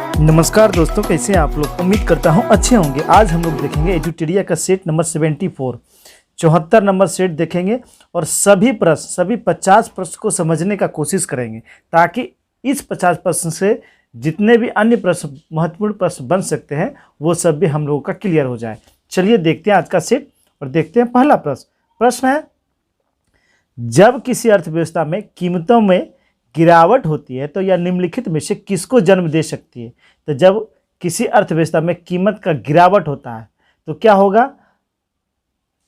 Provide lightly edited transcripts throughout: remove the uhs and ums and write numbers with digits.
नमस्कार दोस्तों, कैसे हैं आप लोग। उम्मीद करता हूं अच्छे होंगे। आज हम लोग देखेंगे एडुटेरिया का सेट नंबर 74 74 नंबर सेट देखेंगे और सभी 50 प्रश्न को समझने का कोशिश करेंगे, ताकि इस 50 प्रश्न से जितने भी अन्य प्रश्न महत्वपूर्ण प्रश्न बन सकते हैं वो सब भी हम लोगों का क्लियर हो जाए। चलिए देखते हैं आज का सेट और देखते हैं पहला प्रश्न है, जब किसी अर्थव्यवस्था में कीमतों में गिरावट होती है तो यह निम्नलिखित में से किसको जन्म दे सकती है। तो जब किसी अर्थव्यवस्था में कीमत का गिरावट होता है तो क्या होगा,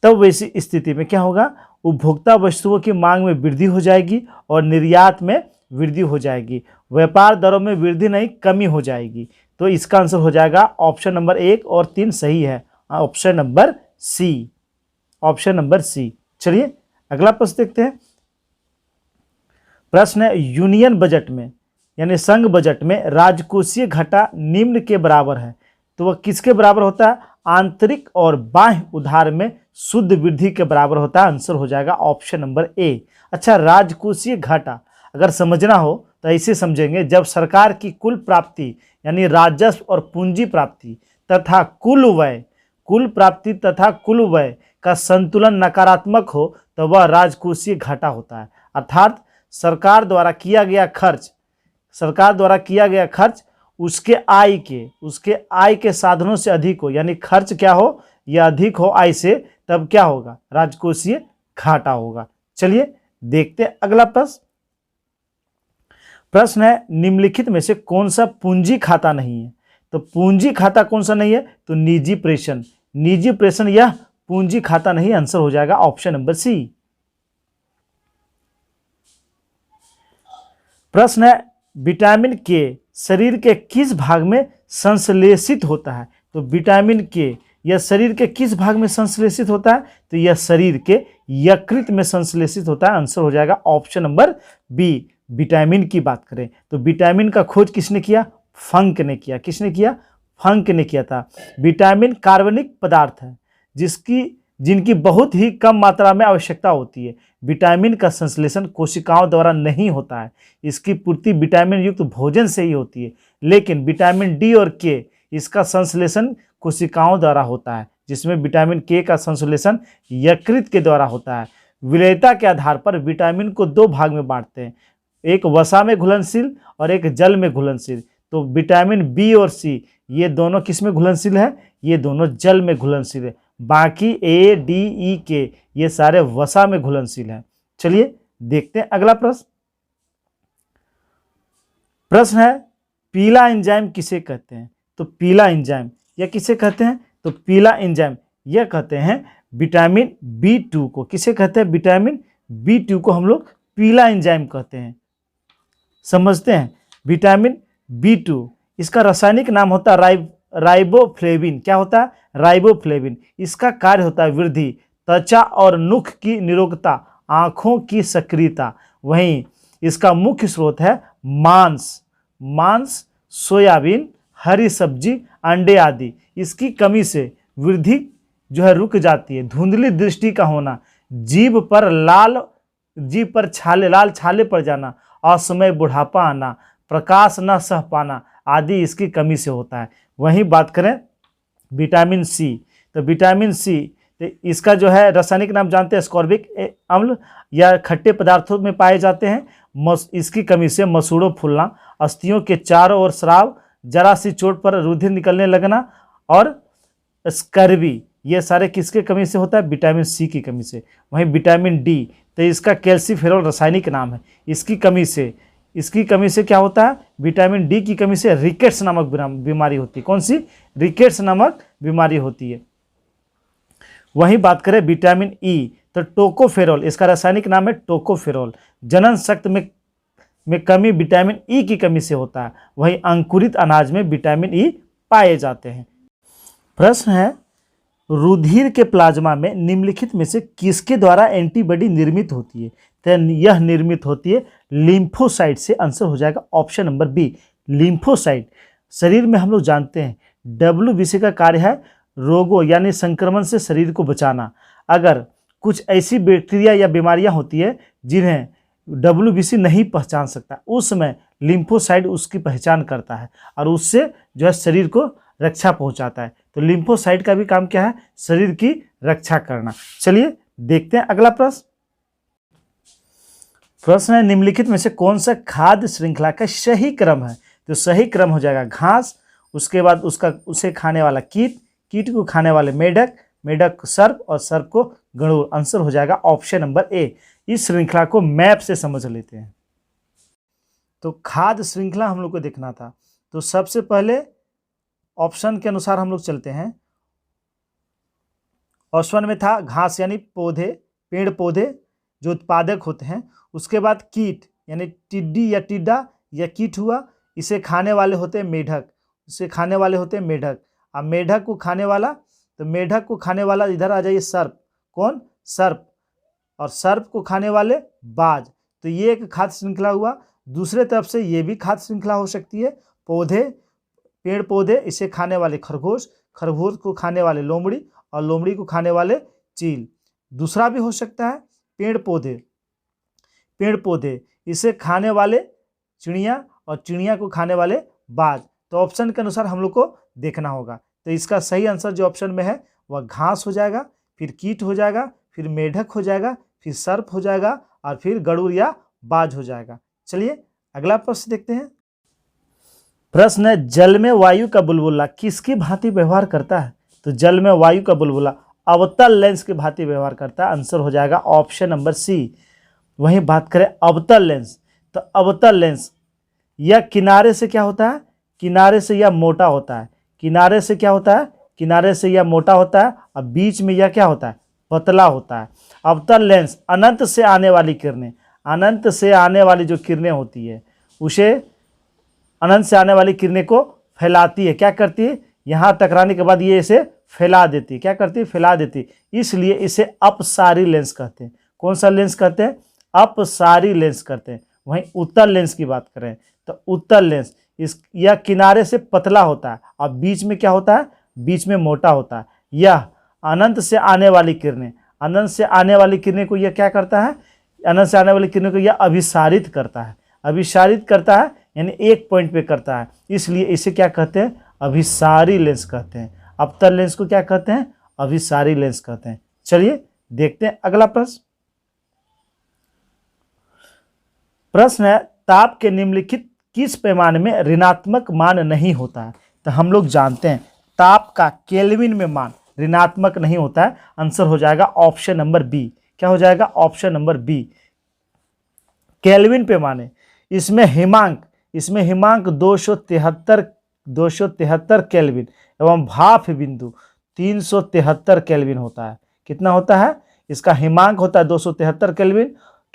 तब वैसी स्थिति में क्या होगा, उपभोक्ता वस्तुओं की मांग में वृद्धि हो जाएगी और निर्यात में वृद्धि हो जाएगी, व्यापार दरों में वृद्धि नहीं कमी हो जाएगी। तो इसका आंसर हो जाएगा ऑप्शन नंबर 1 और 3 सही है, option number C, option number C. चलिए अगला प्रश्न देखते हैं। प्रश्न है, यूनियन बजट में यानी संघ बजट में राजकोषीय घाटा निम्न के बराबर है, तो वह किसके बराबर होता है, आंतरिक और बाह्य उधार में शुद्ध वृद्धि के बराबर होता है। आंसर हो जाएगा ऑप्शन नंबर ए। अच्छा, राजकोषीय घाटा अगर समझना हो तो ऐसे समझेंगे, जब सरकार की कुल प्राप्ति यानी राजस्व और पूंजी प्राप्ति तथा कुल प्राप्ति तथा कुल व्यय का संतुलन नकारात्मक हो तो वह राजकोषीय घाटा होता है। अर्थात सरकार द्वारा किया गया खर्च उसके आय के साधनों से अधिक हो, यानी खर्च क्या हो, यह अधिक हो आय से, तब क्या होगा, राजकोषीय घाटा होगा। चलिए देखते हैं अगला प्रश्न है, निम्नलिखित में से कौन सा पूंजी खाता नहीं है। तो पूंजी खाता कौन सा नहीं है, तो निजी प्रेषण यह पूंजी खाता नहीं। आंसर हो जाएगा ऑप्शन नंबर सी। प्रश्न है, विटामिन के शरीर के किस भाग में संश्लेषित होता है। तो विटामिन के यह शरीर के किस भाग में संश्लेषित होता है, तो यह शरीर के यकृत में संश्लेषित होता है। आंसर हो जाएगा ऑप्शन नंबर बी। विटामिन की बात करें तो विटामिन का खोज किसने किया, फंक ने किया। किसने किया, फंक ने किया था। विटामिन कार्बनिक पदार्थ है जिनकी बहुत ही कम मात्रा में आवश्यकता होती है। विटामिन का संश्लेषण कोशिकाओं द्वारा नहीं होता है, इसकी पूर्ति विटामिन युक्त भोजन से ही होती है। लेकिन विटामिन डी और के इसका संश्लेषण कोशिकाओं द्वारा होता है, जिसमें विटामिन के का संश्लेषण यकृत के द्वारा होता है। विलेयता के आधार पर विटामिन को 2 भाग में बांटते हैं, एक वसा में घुलनशील और एक जल में घुलनशील। तो विटामिन बी और सी ये दोनों किस में घुलनशील है, ये दोनों जल में घुलनशील है। बाकी ए डी ई के ये सारे वसा में घुलनशील है। चलिए देखते हैं अगला प्रश्न है, पीला एंजाइम किसे कहते हैं। तो पीला एंजाइम यह किसे कहते हैं, तो पीला एंजाइम यह कहते हैं विटामिन B2 को। किसे कहते हैं, विटामिन B2 को हम लोग पीला एंजाइम कहते हैं। समझते हैं, विटामिन B2 इसका रासायनिक नाम होता है राइबोफ्लेविन। क्या होता है, राइबोफ्लेविन। इसका कार्य होता है वृद्धि, त्वचा और नूख की निरोगता, आँखों की सक्रियता। वहीं इसका मुख्य स्रोत है मांस, सोयाबीन, हरी सब्जी, अंडे आदि। इसकी कमी से वृद्धि जो है रुक जाती है। धुंधली दृष्टि का होना, जीभ पर लाल छाले पड़ जाना, असमय बुढ़ापा आना, प्रकाश न सह पाना आदि इसकी कमी से होता है। वहीं बात करें विटामिन सी, तो विटामिन सी तो इसका जो है रासायनिक नाम जानते हैं, स्कॉर्बिक अम्ल या खट्टे पदार्थों में पाए जाते हैं। इसकी कमी से मसूड़ों फूलना, अस्थियों के चारों ओर स्राव, जरा सी चोट पर रुधिर निकलने लगना और स्कर्वी, ये सारे किसके कमी से होता है, विटामिन सी की कमी से। वहीं विटामिन डी तो इसका कैल्सीफेरॉल रासायनिक नाम है। इसकी कमी से क्या होता है, विटामिन डी की कमी से रिकेट्स नामक बीमारी होती है। कौन सी, रिकेट्स नामक बीमारी होती है। वहीं बात करें विटामिन ई, तो टोकोफेरॉल इसका रासायनिक नाम है टोकोफेरॉल। जनन शक्ति में कमी विटामिन ई की कमी से होता है। वहीं अंकुरित अनाज में विटामिन ई पाए जाते हैं। प्रश्न है, रुधिर के प्लाज्मा में निम्नलिखित में से किसके द्वारा एंटीबॉडी निर्मित होती है। तो यह निर्मित होती है लिम्फोसाइट से। आंसर हो जाएगा ऑप्शन नंबर बी, लिम्फोसाइट। शरीर में हम लोग जानते हैं WBC का कार्य है रोगों यानी संक्रमण से शरीर को बचाना। अगर कुछ ऐसी बैक्टीरिया या बीमारियां होती है जिन्हें WBC नहीं पहचान सकता, उस समय लिम्फोसाइट उसकी पहचान करता है और उससे जो है शरीर को रक्षा पहुंचाता है। तो लिम्फोसाइट का भी काम क्या है? शरीर की रक्षा करना। चलिए देखते हैं अगला प्रश्न। प्रश्न है निम्नलिखित में से कौन सा खाद्य श्रृंखला का सही क्रम है? तो सही क्रम हो जाएगा घास, उसके बाद उसे खाने वाला कीट, कीट को खाने वाले मेढक, मेढक को सर्प और सर्प को गरुड़। आंसर हो जाएगा ऑप्शन नंबर ए। इस श्रृंखला को मैप से समझ लेते हैं। तो खाद्य श्रृंखला हम लोग को देखना था, तो सबसे पहले ऑप्शन के अनुसार हम लोग चलते हैं। ऑप्शन में था घास यानी पौधे, पेड़ पौधे जो उत्पादक होते हैं। उसके बाद कीट यानी टिड्डी या टिड्डा या कीट हुआ, इसे खाने वाले होते हैं मेढक, इसे खाने वाले होते हैं मेढक। अब मेढक को खाने वाला, तो मेढक को खाने वाला इधर आ जाइए सर्प, कौन? सर्प। और सर्प को खाने वाले बाज। तो ये एक खाद्य श्रृंखला हुआ। दूसरे तरफ से ये भी खाद्य श्रृंखला हो सकती है, पौधे, पेड़ पौधे, इसे खाने वाले खरगोश, खरगोश को खाने वाले लोमड़ी और लोमड़ी को खाने वाले चील। दूसरा भी हो सकता है पेड़ पौधे, पेड़ पौधे, इसे खाने वाले चिड़िया और चिड़िया को खाने वाले बाज। तो ऑप्शन के अनुसार हम लोग को देखना होगा। तो इसका सही आंसर जो ऑप्शन में है वह घास हो जाएगा, फिर कीट हो जाएगा, फिर मेढक हो जाएगा, फिर सर्प हो जाएगा और फिर गरुड़ या बाज हो जाएगा। चलिए अगला प्रश्न देखते हैं। प्रश्न है जल में वायु का बुलबुला किसकी भांति व्यवहार करता है? तो जल में वायु का बुलबुला अवतल लेंस की भांति व्यवहार करता है। आंसर हो जाएगा ऑप्शन नंबर सी। वहीं बात करें अवतल लेंस, तो अवतल लेंस यह किनारे से क्या होता है? किनारे से यह मोटा होता है। किनारे से क्या होता है? किनारे से यह मोटा होता है और बीच में यह क्या होता है? पतला होता है। अवतल लेंस अनंत से आने वाली किरणें, अनंत से आने वाली जो किरणें होती है उसे, अनंत से आने वाली किरणें को फैलाती है। क्या करती है? यहाँ टकराने के बाद ये इसे फैला देती है। क्या करती है? फैला देती है। इसलिए इसे अपसारी लेंस कहते हैं। कौन सा लेंस कहते हैं? अपसारी लेंस कहते हैं। वहीं उत्तल लेंस की बात करें तो उत्तल लेंस यह किनारे से पतला होता है और बीच में क्या होता है? बीच में मोटा होता है। यह अनंत से आने वाली किरणें, अनंत से आने वाली किरणें को यह क्या करता है? अनंत से आने वाली किरणें को यह अभिसारित करता है। अभिसारित करता है यानी एक पॉइंट पे करता है, इसलिए इसे क्या कहते हैं? अभिसारी लेंस कहते हैं। अवतल लेंस को क्या कहते हैं? अभिसारी लेंस कहते हैं। चलिए देखते हैं अगला प्रश्न। प्रश्न है ताप के निम्नलिखित किस पैमाने में ऋणात्मक मान नहीं होता है? तो हम लोग जानते हैं ताप का केल्विन में मान ऋणात्मक नहीं होता है। आंसर हो जाएगा ऑप्शन नंबर बी। क्या हो जाएगा? ऑप्शन नंबर बी, केल्विन पैमाने। इसमें हिमांक 273 केल्विन एवं भाप बिंदु 373 केल्विन होता है। कितना होता है? इसका हिमांक होता है 273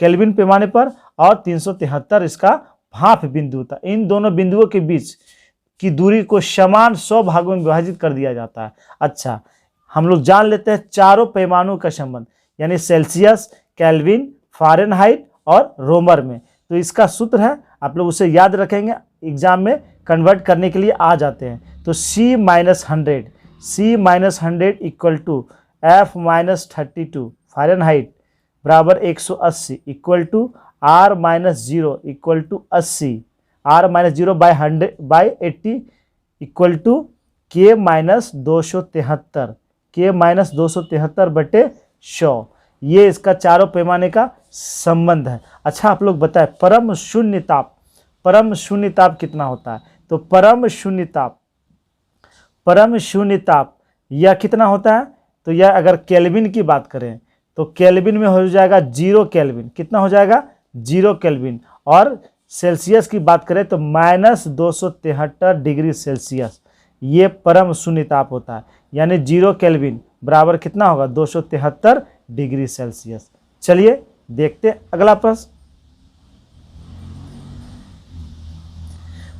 केल्विन पैमाने पर और 373 इसका भाप बिंदु होता है। इन दोनों बिंदुओं के बीच की दूरी को समान 100 भागों में विभाजित कर दिया जाता है। अच्छा, हम लोग जान लेते हैं चारों पैमानों का संबंध, यानी सेल्सियस, केल्विन, फ़ारेनहाइट और रोमर में। तो इसका सूत्र है, आप लोग उसे याद रखेंगे, एग्जाम में कन्वर्ट करने के लिए आ जाते हैं। तो C-100 equal to F-32 Fahrenheit बराबर 180 equal to R-0 equal to 80, R-0 by 80 equal to K-273 बटे 100। ये इसका चारों पैमाने का संबंध है। अच्छा, आप लोग बताएं परम शून्य ताप कितना होता है? तो परम शून्य ताप यह कितना होता है? तो यह अगर केल्विन की बात करें तो केल्विन में हो जाएगा 0 केल्विन। कितना हो जाएगा? 0 केल्विन। और सेल्सियस की बात करें तो -273 डिग्री सेल्सियस ये परम शून्य ताप होता है। यानी 0 केल्विन बराबर कितना होगा? 273 डिग्री सेल्सियस। चलिए देखते हैं अगला प्रश्न।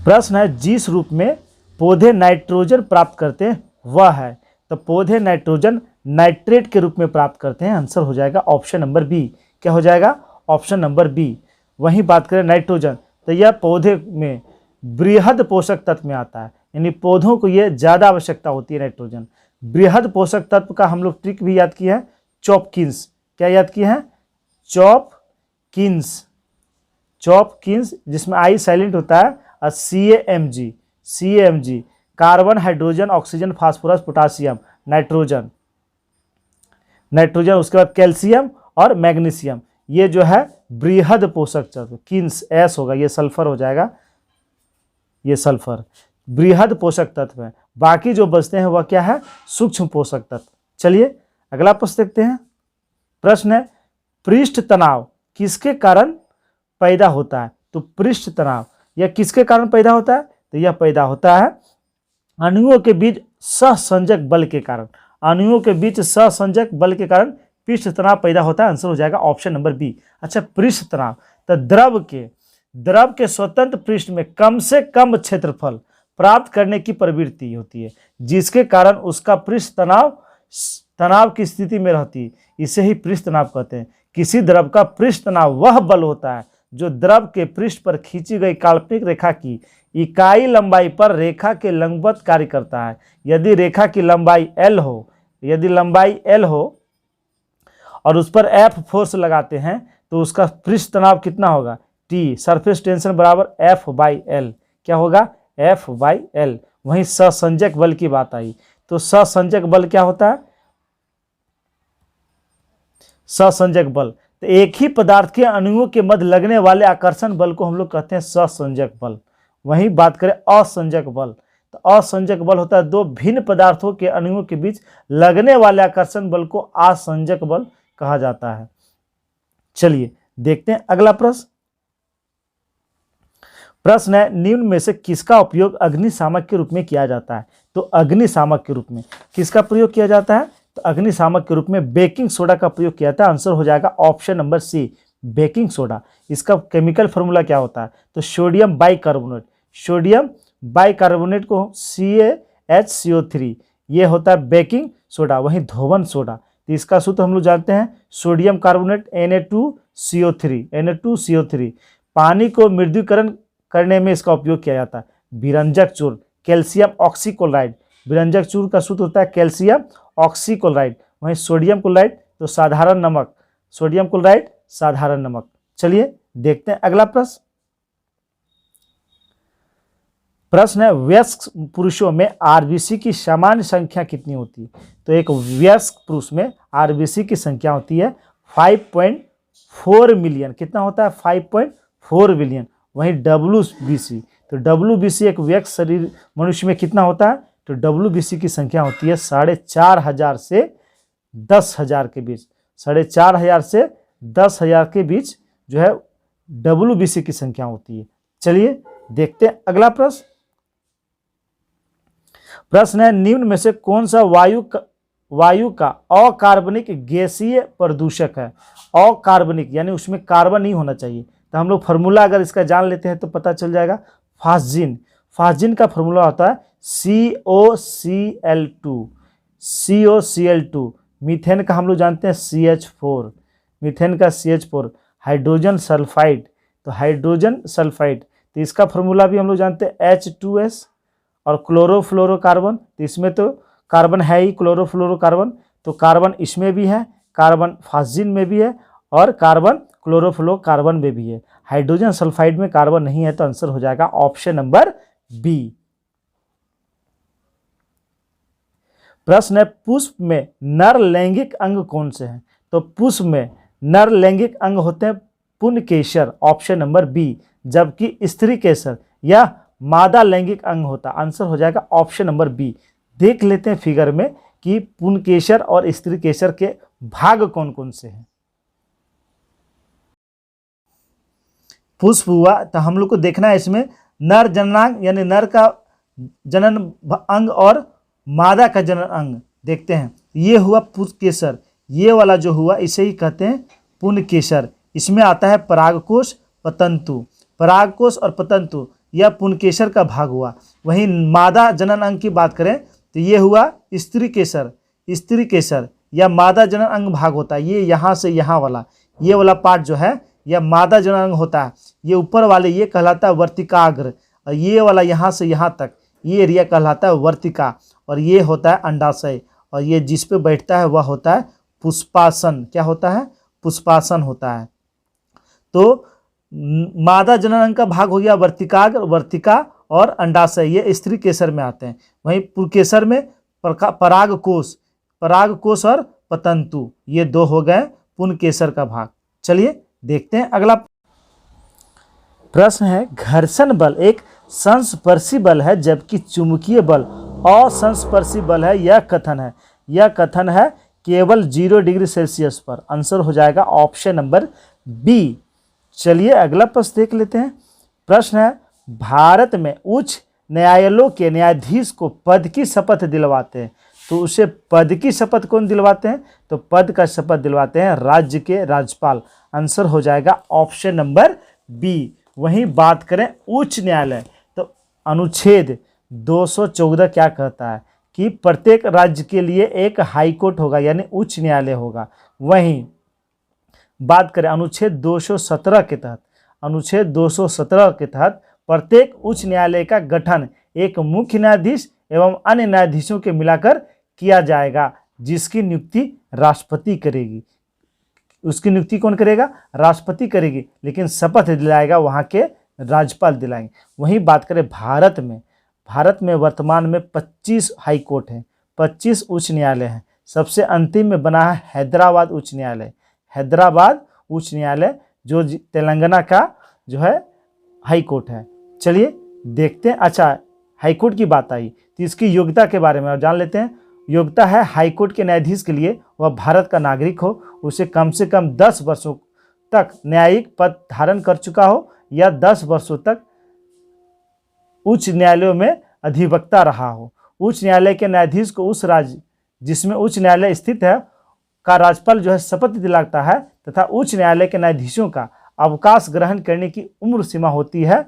प्रश्न है जिस रूप में पौधे नाइट्रोजन प्राप्त करते हैं वह है? तो पौधे नाइट्रोजन नाइट्रेट के रूप में प्राप्त करते हैं। आंसर हो जाएगा ऑप्शन नंबर बी। क्या हो जाएगा? Option number B. वहीं बात करें नाइट्रोजन, तो यह पौधे में बृहद पोषक तत्व में आता है, यानी पौधों को यह ज़्यादा आवश्यकता होती है नाइट्रोजन। बृहद पोषक तत्व का हम लोग ट्रिक भी याद किया है, चॉपकिंस। क्या याद किए हैं? चॉप किन्स जिसमें आई साइलेंट होता है, और CaMg carbon, hydrogen, oxygen, phosphorus, potassium, nitrogen, उसके बाद कैल्शियम और मैग्नीशियम। ये जो है बृहद पोषक तत्व, किन्स एस होगा, ये सल्फर हो जाएगा, ये सल्फर बृहद पोषक तत्व है। बाकी जो बचते हैं वह क्या है, सूक्ष्म पोषक तत्व। चलिए अगला प्रश्न देखते हैं। प्रश्न है पृष्ठ तनाव किसके कारण पैदा होता है? तो पृष्ठ तनाव यह किसके कारण पैदा होता है? तो यह पैदा होता है अणुओं के बीच सहसंजक बल के कारण। अणुओं के बीच सहसंजक बल के कारण पृष्ठ तनाव पैदा होता है। आंसर हो जाएगा ऑप्शन नंबर बी। अच्छा, पृष्ठ तनाव तो द्रव के स्वतंत्र पृष्ठ में कम से कम क्षेत्रफल प्राप्त करने की प्रवृत्ति होती है, जिसके कारण उसका पृष्ठ तनाव की स्थिति में रहती है। इसे ही पृष्ठ तनाव कहते हैं। किसी द्रव का पृष्ठ तनाव वह बल होता है जो द्रव के पृष्ठ पर खींची गई काल्पनिक रेखा की इकाई लंबाई पर रेखा के लंबवत कार्य करता है। यदि रेखा की लंबाई L हो, और उस पर F फोर्स लगाते हैं तो उसका पृष्ठ तनाव कितना होगा? T सरफेस टेंशन बराबर F/L। क्या होगा? F/L। वहीं सहसंजक बल की बात आई, तो सहसंजक बल क्या होता है? सहसंजक बल तो एक ही पदार्थ के अणुओं के मध्य लगने वाले आकर्षण बल को हम लोग कहते हैं सहसंजक बल। वहीं बात करें असंजक बल, तो असंजक बल होता है दो भिन्न पदार्थों के अणुओं के बीच लगने वाले आकर्षण बल को असंजक बल कहा जाता है। चलिए देखते हैं अगला प्रश्न। प्रश्न है निम्न में से किसका उपयोग अग्निशामक के रूप में किया जाता है? तो अग्निशामक के रूप में किसका प्रयोग किया जाता है? तो अग्निशामक के रूप में बेकिंग सोडा का प्रयोग किया जाता है। आंसर हो जाएगा option number C, baking soda. इसका केमिकल फॉर्मूला क्या होता है? तो सोडियम बाइकार्बोनेट को CaHCO3, ये होता है बेकिंग सोडा। वहीं धोवन सोडा, तो इसका सूत्र हम लोग जानते हैं, सोडियम कार्बोनेट Na2CO3। पानी को मृदुकरण करने में इसका उपयोग किया जाता है। विरंजक चूर्ण कैल्शियम ऑक्सीक्लोराइड, विरंजक चूर्ण का सूत्र होता है कैल्शियम ऑक्सीक्लोराइड। वहीं सोडियम क्लोराइड तो साधारण नमक, सोडियम क्लोराइड साधारण नमक। चलिए देखते हैं अगला प्रश्न। प्रश्न है वयस्क पुरुषों में आरबीसी की सामान्य संख्या कितनी होती है? तो एक वयस्क पुरुष में आरबीसी की संख्या होती है 5.4 मिलियन। कितना होता है? 5.4 मिलियन। वहीं WBC, तो WBC एक वयस्क शरीर मनुष्य में कितना होता है? तो WBC की संख्या होती है 4,500 से 10,000 के बीच। 4,500 से 10,000 के बीच जो है WBC की संख्या होती है। चलिए देखते हैं अगला प्रश्न। प्रश्न है निम्न में से कौन सा वायु का अकार्बनिक गैसीय प्रदूषक है? अकार्बनिक यानी उसमें कार्बन नहीं होना चाहिए। तो हम लोग फार्मूला अगर इसका जान लेते हैं तो पता चल जाएगा। फास्जिन का फार्मूला होता है COCl2। मीथेन का हम लोग जानते हैं CH4, मीथेन का CH4। हाइड्रोजन सल्फाइड, तो हाइड्रोजन सल्फाइड, तो इसका फार्मूला भी हम लोग जानते हैं H2S। और क्लोरोफ्लोरोकार्बन, तो इसमें तो कार्बन है ही, क्लोरोफ्लोरोकार्बन, तो कार्बन इसमें भी है, कार्बन फास्जिन में भी है, और कार्बन क्लोरोफ्लोरोकार्बन में भी है। हाइड्रोजन सल्फाइड में कार्बन नहीं है, तो आंसर हो जाएगा ऑप्शन नंबर बी। प्रश्न है पुष्प में नर लैंगिक अंग कौन से हैं? तो पुष्प में नर लैंगिक अंग होते हैं पुंकेसर, ऑप्शन नंबर बी। जबकि स्त्री केसर या मादा लैंगिक अंग होता, आंसर हो जाएगा ऑप्शन नंबर बी। देख लेते हैं फिगर में कि पुंकेसर और स्त्री केसर के भाग कौन कौन से हैं। पुष्प हुआ तो हम लोग को देखना है इसमें नर जननांग यानी नर का जनन अंग और मादा का जनन अंग देखते हैं। ये हुआ पुंकेसर, ये वाला जो हुआ इसे ही कहते हैं पुंकेसर। इसमें आता है परागकोश, पतंतु। परागकोश और पतंतु यह पुंकेसर का भाग हुआ। वहीं मादा जनन अंग की बात करें तो ये हुआ स्त्री केसर या मादा जनन अंग भाग होता है। ये यहाँ से यहाँ वाला, ये वाला पार्ट जो है यह मादा जनन अंग होता है। ये ऊपर वाले ये कहलाता है वर्तिकाग्र, और ये वाला यहाँ से यहाँ तक ये एरिया कहलाता है वर्तिका, और ये होता है अंडाशय, और ये जिस पे बैठता है वह होता है पुष्पासन। क्या होता है? पुष्पासन होता है। तो मादा जननांग का भाग हो गया वर्तिकाग्र, वर्तिका और अंडाशय, ये स्त्री केसर में आते हैं। वहीं पुंकेसर में परागकोश, परागकोश और पतंतु, ये दो हो गए पुंकेसर का भाग। चलिए देखते हैं अगला प्रश्न है, घर्षण बल एक संस्पर्शी बल है जबकि चुंबकीय बल असंस्पर्शी बल है। यह कथन है, यह कथन है केवल 0 डिग्री सेल्सियस पर। आंसर हो जाएगा ऑप्शन नंबर बी। चलिए अगला प्रश्न देख लेते हैं। प्रश्न है, भारत में उच्च न्यायालयों के न्यायाधीश को पद की शपथ दिलवाते हैं, तो उसे पद की शपथ कौन दिलवाते हैं? तो पद का शपथ दिलवाते हैं राज्य के राज्यपाल। आंसर हो जाएगा ऑप्शन नंबर बी। वहीं बात करें उच्च न्यायालय, तो अनुच्छेद 214 क्या कहता है कि प्रत्येक राज्य के लिए एक हाई कोर्ट होगा, यानी उच्च न्यायालय होगा। वहीं बात करें अनुच्छेद 217 के तहत, अनुच्छेद 217 के तहत प्रत्येक उच्च न्यायालय का गठन एक मुख्य न्यायाधीश एवं अन्य न्यायाधीशों के मिलाकर किया जाएगा, जिसकी नियुक्ति राष्ट्रपति करेगी। उसकी नियुक्ति कौन करेगा? राष्ट्रपति करेगी, लेकिन शपथ दिलाएगा वहाँ के राज्यपाल दिलाएंगे। वहीं बात करें भारत में, भारत में वर्तमान में 25 हाई कोर्ट हैं, 25 उच्च न्यायालय हैं। सबसे अंतिम में बना है हैदराबाद उच्च न्यायालय, हैदराबाद उच्च न्यायालय जो तेलंगाना का जो है हाई कोर्ट है। चलिए देखते हैं। अच्छा, हाई कोर्ट की बात आई तो इसकी योग्यता के बारे में जान लेते हैं। योग्यता है हाई कोर्ट के न्यायाधीश के लिए वह भारत का नागरिक हो, उसे कम से कम 10 वर्षों तक न्यायिक पद धारण कर चुका हो या 10 वर्षों तक उच्च न्यायालयों में अधिवक्ता रहा हो। उच्च न्यायालय के न्यायाधीश को उस राज्य जिसमें उच्च न्यायालय स्थित है का राज्यपाल जो है शपथ दिलाता है, तथा उच्च न्यायालय के न्यायाधीशों का अवकाश ग्रहण करने की उम्र सीमा होती है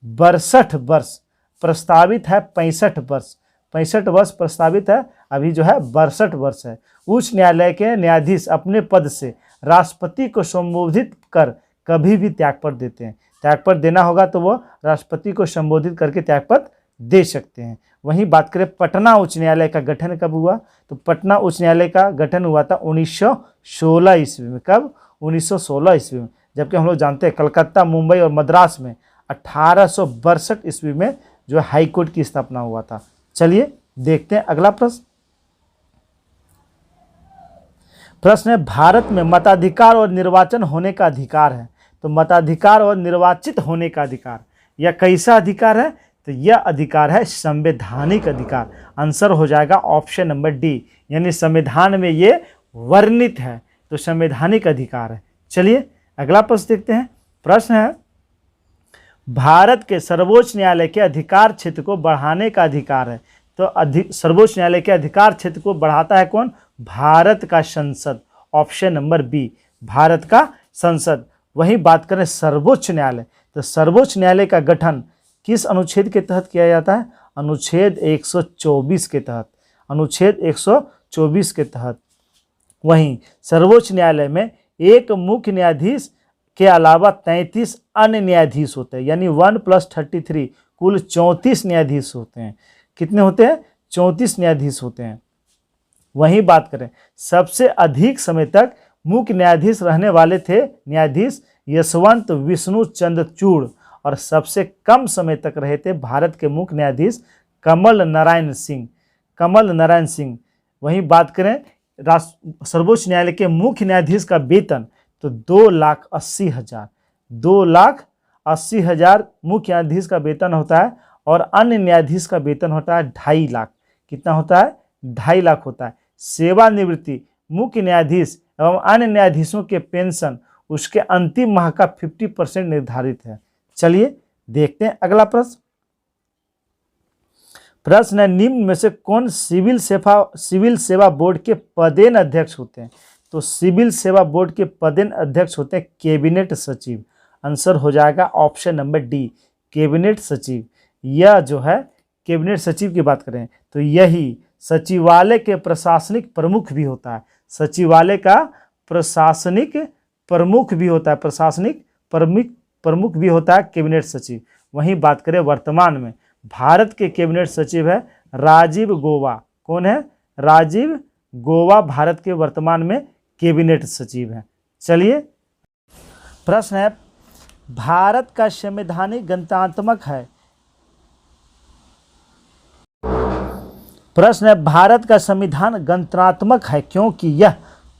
62 वर्ष, प्रस्तावित है 65 वर्ष। 65 वर्ष प्रस्तावित है, अभी जो है 62 वर्ष है। उच्च न्यायालय के न्यायाधीश अपने पद से राष्ट्रपति को संबोधित कर कभी भी त्यागपत्र देते हैं। त्यागपत्र देना होगा तो वो राष्ट्रपति को संबोधित करके त्यागपत्र दे सकते हैं। वहीं बात करें पटना उच्च न्यायालय का गठन कब हुआ, तो पटना उच्च न्यायालय का गठन हुआ था 1916 ईस्वी में। कब? 1916 ईस्वी में। जबकि हम लोग जानते हैं कलकत्ता, मुंबई और मद्रास में 1862 ईस्वी में जो हाई कोर्ट की स्थापना हुआ था। चलिए देखते हैं अगला प्रश्न। प्रश्न है, भारत में मताधिकार और निर्वाचन होने का अधिकार है, तो मताधिकार और निर्वाचित होने का अधिकार यह कैसा अधिकार है? तो यह अधिकार है संवैधानिक अधिकार। आंसर हो जाएगा ऑप्शन नंबर डी, यानी संविधान में ये वर्णित है, तो संवैधानिक अधिकार है। चलिए अगला प्रश्न देखते हैं। प्रश्न है, भारत के सर्वोच्च न्यायालय के अधिकार क्षेत्र को बढ़ाने का अधिकार है, तो सर्वोच्च न्यायालय के अधिकार क्षेत्र को बढ़ाता है कौन? भारत का संसद। ऑप्शन नंबर बी, भारत का संसद। वहीं बात करें सर्वोच्च न्यायालय, तो सर्वोच्च न्यायालय का गठन किस अनुच्छेद के तहत किया जाता है? अनुच्छेद 124 के तहत, अनुच्छेद 124 के तहत। वहीं सर्वोच्च न्यायालय में एक मुख्य न्यायाधीश के अलावा 33 अन्य न्यायाधीश होते हैं, यानी 1 + 33 कुल 34 न्यायाधीश होते हैं। कितने होते हैं? 34 न्यायाधीश होते हैं। वहीं बात करें सबसे अधिक समय तक मुख्य न्यायाधीश रहने वाले थे न्यायाधीश यशवंत विष्णु चंद्रचूड़, और सबसे कम समय तक रहे थे भारत के मुख्य न्यायाधीश कमल नारायण सिंह, कमल नारायण सिंह। वहीं बात करें सर्वोच्च न्यायालय के मुख्य न्यायाधीश का वेतन, तो 2,80,000, 2,80,000 मुख्य न्यायाधीश का वेतन होता है, और अन्य न्यायाधीश का वेतन होता है 2.5 लाख। कितना होता है? 2.5 लाख होता है। सेवानिवृत्ति मुख्य न्यायाधीश एवं अन्य न्यायाधीशों के पेंशन उसके अंतिम माह का 50% निर्धारित है। चलिए देखते हैं अगला प्रश्न। प्रश्न है, निम्न में से कौन सिविल सेवा बोर्ड के पदेन अध्यक्ष होते हैं? तो सिविल सेवा बोर्ड के पदेन अध्यक्ष होते हैं कैबिनेट सचिव। आंसर हो जाएगा ऑप्शन नंबर डी, कैबिनेट सचिव। यह जो है कैबिनेट सचिव की बात करें तो यही सचिवालय के प्रशासनिक प्रमुख भी होता है, सचिवालय का प्रशासनिक प्रमुख भी होता है, प्रशासनिक प्रमुख भी होता है कैबिनेट सचिव। वहीं बात करें वर्तमान में भारत के कैबिनेट सचिव है राजीव गौबा। कौन है? राजीव गौबा भारत के वर्तमान में कैबिनेट सचिव हैं। चलिए प्रश्न है, भारत का संवैधानिक गणतंत्रात्मक है। प्रश्न है, भारत का संविधान गणतंत्रात्मक है क्योंकि यह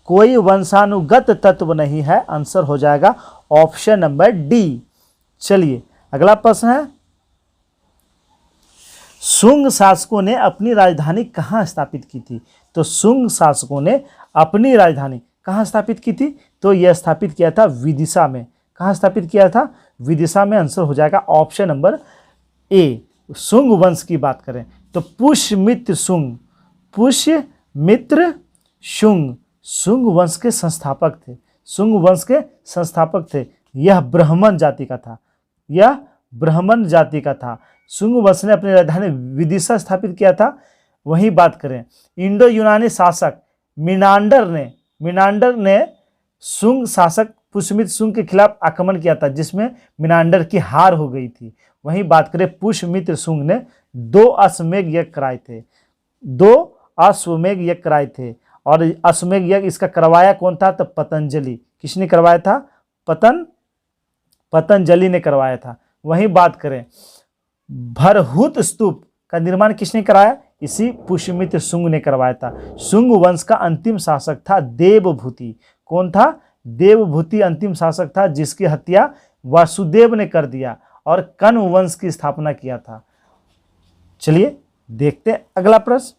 कोई वंशानुगत तत्व नहीं है। आंसर हो जाएगा ऑप्शन नंबर डी। चलिए अगला प्रश्न है, शुंग शासकों ने अपनी राजधानी कहाँ स्थापित की थी। तो शुंग शासकों ने अपनी राजधानी कहाँ स्थापित की थी, तो यह स्थापित किया था विदिशा में। कहाँ स्थापित किया था, विदिशा में। आंसर हो जाएगा ऑप्शन नंबर ए। शुंग वंश की बात करें तो पुष्यमित्र शुंग, पुष्यमित्र शुंग शुंग वंश के संस्थापक थे। शुंग वंश के संस्थापक थे। यह ब्राह्मण जाति का था, यह ब्राह्मण जाति का था। शुंग वंश ने अपनी राजधानी विदिशा स्थापित किया था। वहीं बात करें, इंडो यूनानी शासक मिनांडर ने शुंग शासक पुष्यमित्र शुंग के खिलाफ आक्रमण किया था, जिसमें मिनांडर की हार हो गई थी। वहीं बात करें, पुष्यमित्र शुंग ने 2 अश्वमेध यज्ञ कराए थे, 2 अश्वमेध यज्ञ कराए थे। और अश्वमेध यज्ञ इसका करवाया कौन था, तो पतंजलि। किसने करवाया था, पतंजलि ने करवाया था। वहीं बात करें, भरहुत स्तूप का निर्माण किसने कराया, इसी पुष्यमित्र शुंग ने करवाया था। शुंग वंश का अंतिम शासक था देवभूति। कौन था, देवभूति अंतिम शासक था, जिसकी हत्या वासुदेव ने कर दिया और कण्व वंश की स्थापना किया था। चलिए देखते हैं अगला प्रश्न।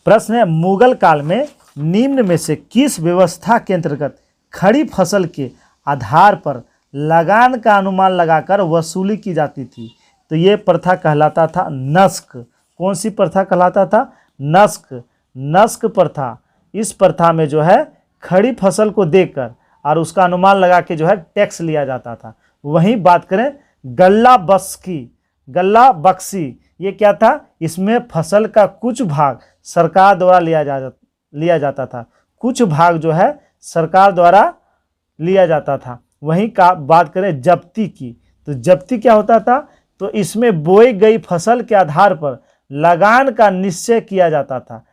प्रश्न है, मुगल काल में निम्न में से किस व्यवस्था के अंतर्गत खड़ी फसल के आधार पर लगान का अनुमान लगाकर वसूली की जाती थी। तो ये प्रथा कहलाता था नस्क। कौन सी प्रथा कहलाता था, नस्क प्रथा। इस प्रथा में जो है खड़ी फसल को देकर और उसका अनुमान लगा के जो है टैक्स लिया जाता था। वहीं बात करें गल्ला बक्सी, ये क्या था, इसमें फसल का कुछ भाग सरकार द्वारा लिया जाता था, कुछ भाग जो है सरकार द्वारा लिया जाता था। वहीं का बात करें जब्ती की, तो जब्ती क्या होता था, तो इसमें बोई गई फसल के आधार पर लगान का निश्चय किया जाता था,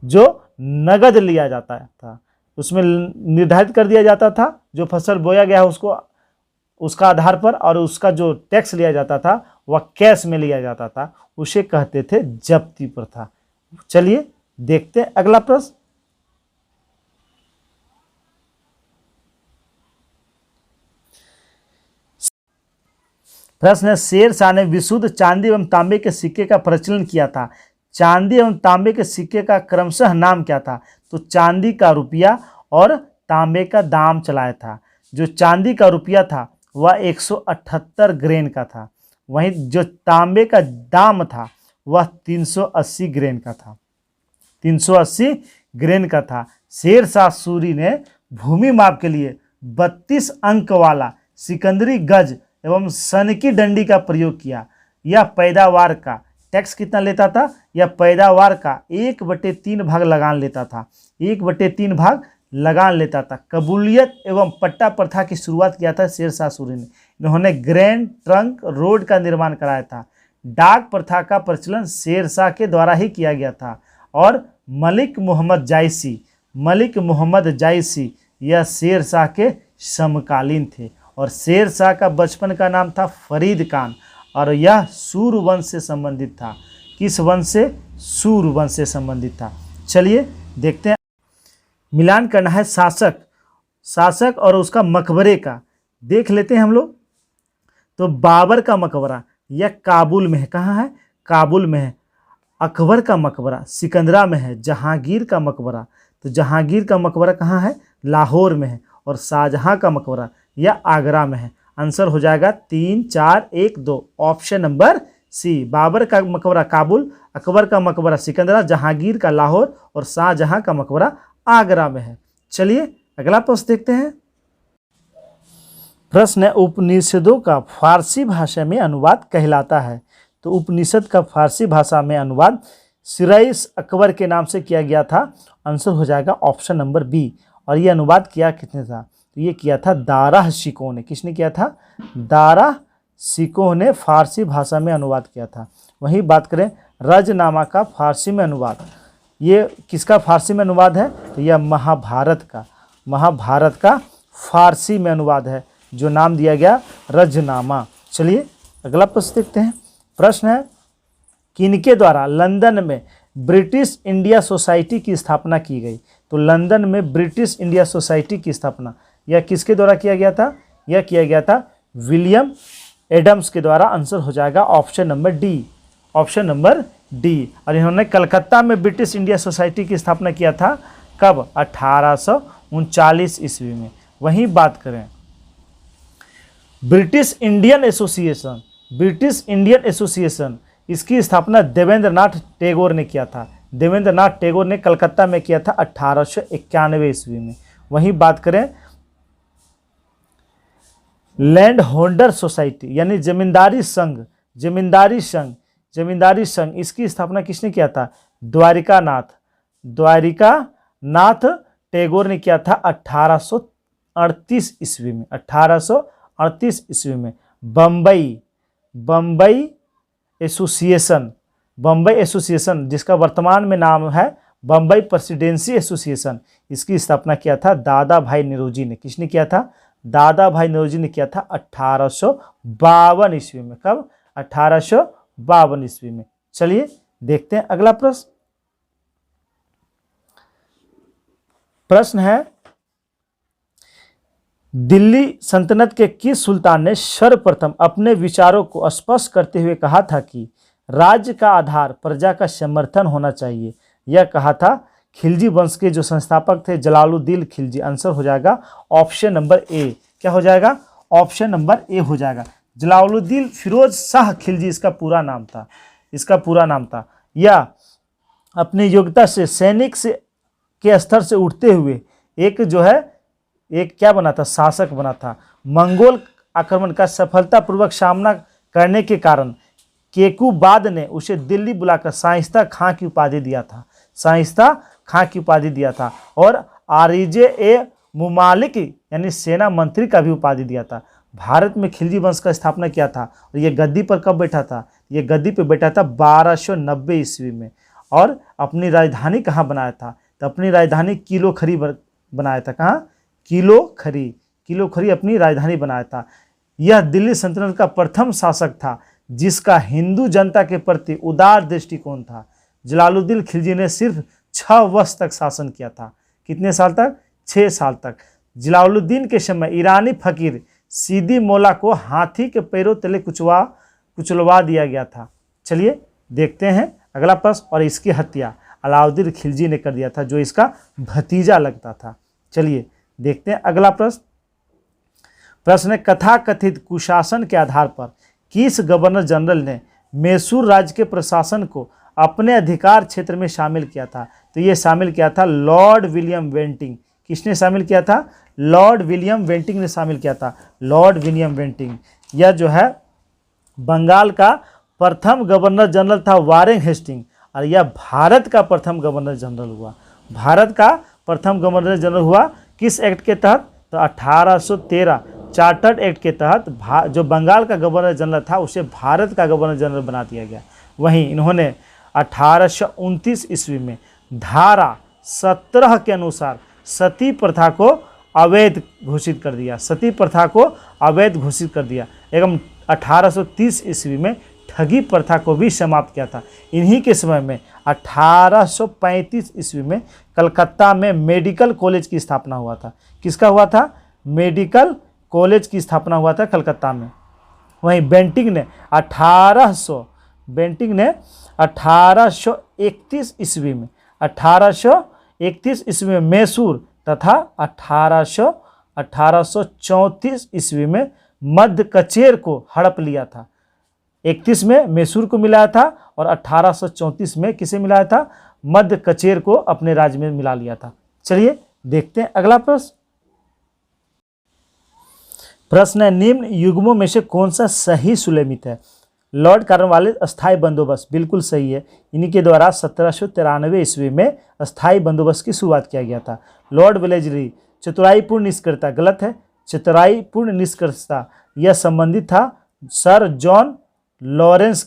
जो नगद लिया जाता था। उसमें निर्धारित कर दिया जाता था जो फसल बोया गया है उसको, उसका आधार पर, और उसका जो टैक्स लिया जाता था वह कैश में लिया जाता था। उसे कहते थे जब्ती प्रथा। चलिए देखते हैं अगला प्रश्न। प्रश्न है, शेर शाह ने विशुद्ध चांदी एवं तांबे के सिक्के का प्रचलन किया था। चांदी एवं तांबे के सिक्के का क्रमशः नाम क्या था। तो चांदी का रुपया और तांबे का दाम चलाया था। जो चांदी का रुपया था वह 178 ग्रेन का था, वहीं जो तांबे का दाम था वह 380 ग्रेन का था, 380 ग्रेन का था। शेर शाह सूरी ने भूमि माप के लिए 32 अंक वाला सिकंदरी गज एवं सन की डंडी का प्रयोग किया। यह पैदावार का टैक्स कितना लेता था, यह पैदावार का 1/3 भाग लगान लेता था, 1/3 भाग लगान लेता था। कबूलियत एवं पट्टा प्रथा की शुरुआत किया था शेर शाह सूरी ने। इन्होंने ग्रैंड ट्रंक रोड का निर्माण कराया था। डाक प्रथा का प्रचलन शेर शाह के द्वारा ही किया गया था। और मलिक मोहम्मद जायसी यह शेर शाह के समकालीन थे। और शेर शाह का बचपन का नाम था फरीद खान, और यह सूर वंश से संबंधित था। किस वंश से, सूर वंश से संबंधित था। चलिए देखते हैं, मिलान करना है शासक और उसका मकबरे का। देख लेते हैं हम लोग। तो बाबर का मकबरा यह काबुल में है। कहाँ है, काबुल में है। अकबर का मकबरा सिकंदरा में है। जहांगीर का मकबरा, तो जहांगीर का मकबरा कहाँ है, लाहौर में है। और शाहजहां का मकबरा यह आगरा में है। आंसर हो जाएगा 3, 4, 1, 2, ऑप्शन नंबर सी। बाबर का मकबरा काबुल, अकबर का मकबरा सिकंदरा, जहांगीर का लाहौर और शाहजहां का मकबरा आगरा में है। चलिए अगला प्रश्न देखते हैं। प्रश्न है, उपनिषदों का फारसी भाषा में अनुवाद कहलाता है। तो उपनिषद का फारसी भाषा में अनुवाद सिराइस अकबर के नाम से किया गया था। आंसर हो जाएगा ऑप्शन नंबर बी। और ये अनुवाद किया किसने था, तो ये किया था दाराह शिकोह ने। किसने किया था, दाराह शिकोह ने फारसी भाषा में अनुवाद किया था। वहीं बात करें रजनामा का फारसी में अनुवाद, ये किसका फारसी में अनुवाद है, तो यह महाभारत का फारसी में अनुवाद है, जो नाम दिया गया रजनामा। चलिए अगला प्रश्न देखते हैं। प्रश्न है, किनके द्वारा लंदन में ब्रिटिश इंडिया सोसाइटी की स्थापना की गई? तो लंदन में ब्रिटिश इंडिया सोसाइटी की स्थापना यह किसके द्वारा किया गया था? यह किया गया था विलियम एडम्स के द्वारा। आंसर हो जाएगा option number D, option number D. और इन्होंने कलकत्ता में ब्रिटिश इंडिया सोसाइटी की स्थापना किया था कब? 1839 ईस्वी में। वहीं बात करें British Indian association, British Indian association इसकी स्थापना देवेंद्र नाथ टैगोर ने किया था। देवेंद्र नाथ टैगोर ने कलकत्ता में किया था 1891 ईस्वी में। वहीं बात करें लैंड होल्डर सोसाइटी यानी जमींदारी संघ, जमींदारी संघ, जमींदारी संघ इसकी स्थापना किसने किया था? द्वारिका नाथ टैगोर ने किया था 1838 ईस्वी में। 1838 ईस्वी में बम्बई एसोसिएशन, बम्बई एसोसिएशन जिसका वर्तमान में नाम है बम्बई प्रेसिडेंसी एसोसिएशन, इसकी स्थापना किया था दादा भाई नौरोजी ने। किसने किया था? दादा भाई नौरोजी ने किया था 1852 ईस्वी में। कब? 1852 ईस्वी में। चलिए देखते हैं अगला प्रश्न। प्रश्न है, दिल्ली सल्तनत के किस सुल्तान ने सर्वप्रथम अपने विचारों को स्पष्ट करते हुए कहा था कि राज्य का आधार प्रजा का समर्थन होना चाहिए? यह कहा था खिलजी वंश के जो संस्थापक थे जलालुद्दीन खिलजी। आंसर हो जाएगा ऑप्शन नंबर ए। क्या हो जाएगा? ऑप्शन नंबर ए हो जाएगा। जलालुद्दीन फिरोज शाह खिलजी इसका पूरा नाम था, इसका पूरा नाम था। यह अपनी योग्यता से सैनिक से के स्तर से उठते हुए एक जो है एक क्या बना था? शासक बना था। मंगोल आक्रमण का सफलतापूर्वक सामना करने के कारण केकुबाद ने उसे दिल्ली बुलाकर शाइस्ता खां की उपाधि दिया था, शाइस्ता खां की उपाधि दिया था। और आरिजे ए मुमालिक यानी सेना मंत्री का भी उपाधि दिया था। भारत में खिलजी वंश का स्थापना किया था। और ये गद्दी पर कब बैठा था? ये गद्दी पर बैठा था 1290 ईस्वी में। और अपनी राजधानी कहाँ बनाया था? तो अपनी राजधानी किलो खरी बनाया था। कहाँ? किलो खरी अपनी राजधानी बनाया था। यह दिल्ली सल्तनत का प्रथम शासक था जिसका हिंदू जनता के प्रति उदार दृष्टिकोण था। जलालुद्दीन खिलजी ने सिर्फ 6 वर्ष तक शासन किया था। कितने साल तक? 6 साल तक। जलालुद्दीन के समय ईरानी फकीर सीदी मौला को हाथी के पैरों तले कुचलवा दिया गया था। चलिए देखते हैं अगला प्रश्न। और इसकी हत्या अलाउद्दीन खिलजी ने कर दिया था, जो इसका भतीजा लगता था। चलिए देखते हैं अगला प्रश्न। प्रश्न है, कथाकथित कुशासन के आधार पर किस गवर्नर जनरल ने मैसूर राज्य के प्रशासन को अपने अधिकार क्षेत्र में शामिल किया था? तो ये शामिल किया था लॉर्ड विलियम बेंटिंग। किसने शामिल किया था? लॉर्ड विलियम बेंटिंग ने शामिल किया था। लॉर्ड विलियम बेंटिंग यह जो है बंगाल का प्रथम गवर्नर जनरल था वारेन हेस्टिंग। और यह भारत का प्रथम गवर्नर जनरल हुआ। भारत का प्रथम गवर्नर जनरल हुआ किस एक्ट के तहत? तो 1813 चार्टर्ड एक्ट के तहत जो बंगाल का गवर्नर जनरल था उसे भारत का गवर्नर जनरल बना दिया गया। वहीं इन्होंने 1829 ईस्वी में धारा 17 के अनुसार सती प्रथा को अवैध घोषित कर दिया। सती प्रथा को अवैध घोषित कर दिया एवं 1830 ईस्वी में ठगी प्रथा को भी समाप्त किया था। इन्हीं के समय में 1835 ईस्वी में कलकत्ता में मेडिकल कॉलेज की स्थापना हुआ था। किसका हुआ था? मेडिकल कॉलेज की स्थापना हुआ था कलकत्ता में। वहीं बेंटिंग ने 1831 ईस्वी में 1831 ईस्वी में मैसूर तथा 1834 ईस्वी में मध्य कचेर को हड़प लिया था। 31 में मैसूर को मिलाया था और 1834 में किसे मिलाया था? मध्य कचेर को अपने राज्य में मिला लिया था। चलिए देखते हैं अगला प्रश्न। प्रश्न है, निम्न युग्मों में से कौन सा सही सुलेमित है? लॉर्ड कॉर्नवालिस अस्थायी बंदोबस्त बिल्कुल सही है। इन्हीं के द्वारा 1793 ईस्वी में अस्थायी बंदोबस्त की शुरुआत किया गया था। लॉर्ड वेलेस्ली चतुराईपूर्ण निष्कर्षता गलत है। चतुराईपूर्ण निष्कर्षता यह संबंधित था सर जॉन लॉरेंस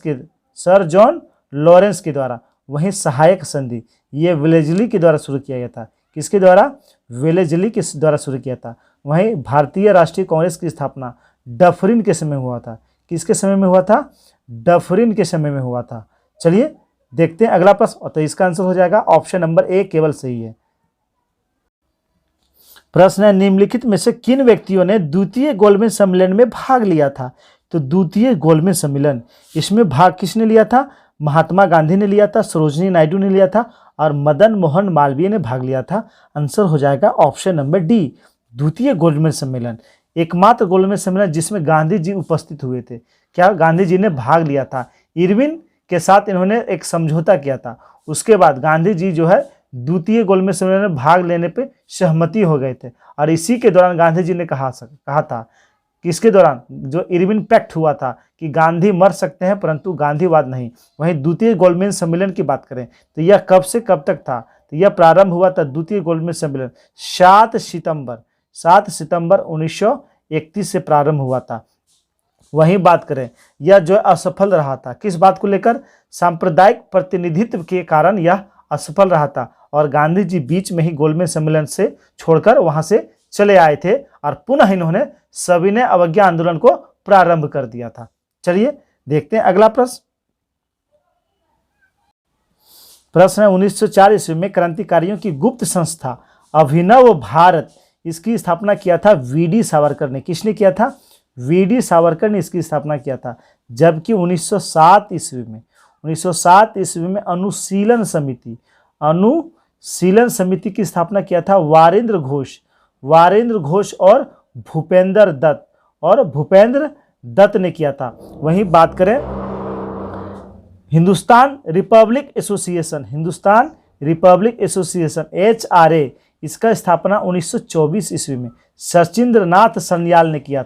के द्वारा। वहीं सहायक संधि ये वेलेस्ली के द्वारा शुरू किया गया था। किसके द्वारा? वेलेस्ली के द्वारा शुरू किया था। वहीं भारतीय राष्ट्रीय कांग्रेस की स्थापना डफरिन के समय हुआ था। किसके समय में हुआ था? डफरिन के समय में हुआ था। चलिए देखते हैं अगला प्रश्न। तो इसका आंसर हो जाएगा ऑप्शन नंबर ए केवल सही है। प्रश्न है, निम्नलिखित में से किन व्यक्तियों ने द्वितीय गोलमेज सम्मेलन में भाग लिया था? तो द्वितीय गोलमेज सम्मेलन, इसमें भाग किसने लिया था? महात्मा गांधी ने लिया था, सरोजिनी नायडू ने लिया था और मदन मोहन मालवीय ने भाग लिया था। आंसर हो जाएगा ऑप्शन नंबर डी, द्वितीय गोलमेज सम्मेलन। एकमात्र गोलमेज सम्मेलन जिसमें गांधी जी उपस्थित हुए थे। क्या गांधी जी ने भाग लिया था? इरविन के साथ इन्होंने एक समझौता किया था। उसके बाद गांधी जी जो है द्वितीय गोलमेज सम्मेलन में भाग लेने पे सहमति हो गए थे और इसी के दौरान गांधी जी ने कहा था कि इसके दौरान जो इरविन पैक्ट हुआ था कि गांधी मर सकते हैं परंतु गांधीवाद नहीं। वहीं द्वितीय गोलमेज सम्मेलन की बात करें तो यह कब से कब तक था? तो यह प्रारंभ हुआ था द्वितीय गोलमेज सम्मेलन 7 सितंबर 1931 से प्रारंभ हुआ था। वहीं बात करें यह जो असफल रहा था, किस बात को लेकर? सांप्रदायिक प्रतिनिधित्व के कारण यह असफल रहा था और गांधी जी बीच में ही गोलमेज सम्मेलन से छोड़कर वहां से चले आए थे और पुनः इन्होंने सविनय अवज्ञा आंदोलन को प्रारंभ कर दिया था। चलिए देखते हैं अगला प्रश्न। प्रश्न है, 1904 ईस्वी में क्रांतिकारियों की गुप्त संस्था अभिनव भारत, इसकी स्थापना किया था वीडी सावरकर ने। किसने किया था? वीडी सावरकर ने इसकी स्थापना किया था। जबकि 1907 ईस्वी में अनुशीलन समिति की स्थापना किया था वारेंद्र घोष और भूपेंद्र दत्त ने किया था। वहीं बात करें हिंदुस्तान रिपब्लिक एसोसिएशन HRA, इसका स्थापना 1924 ईस्वी में सचिंद्रनाथ सन्याल ने किया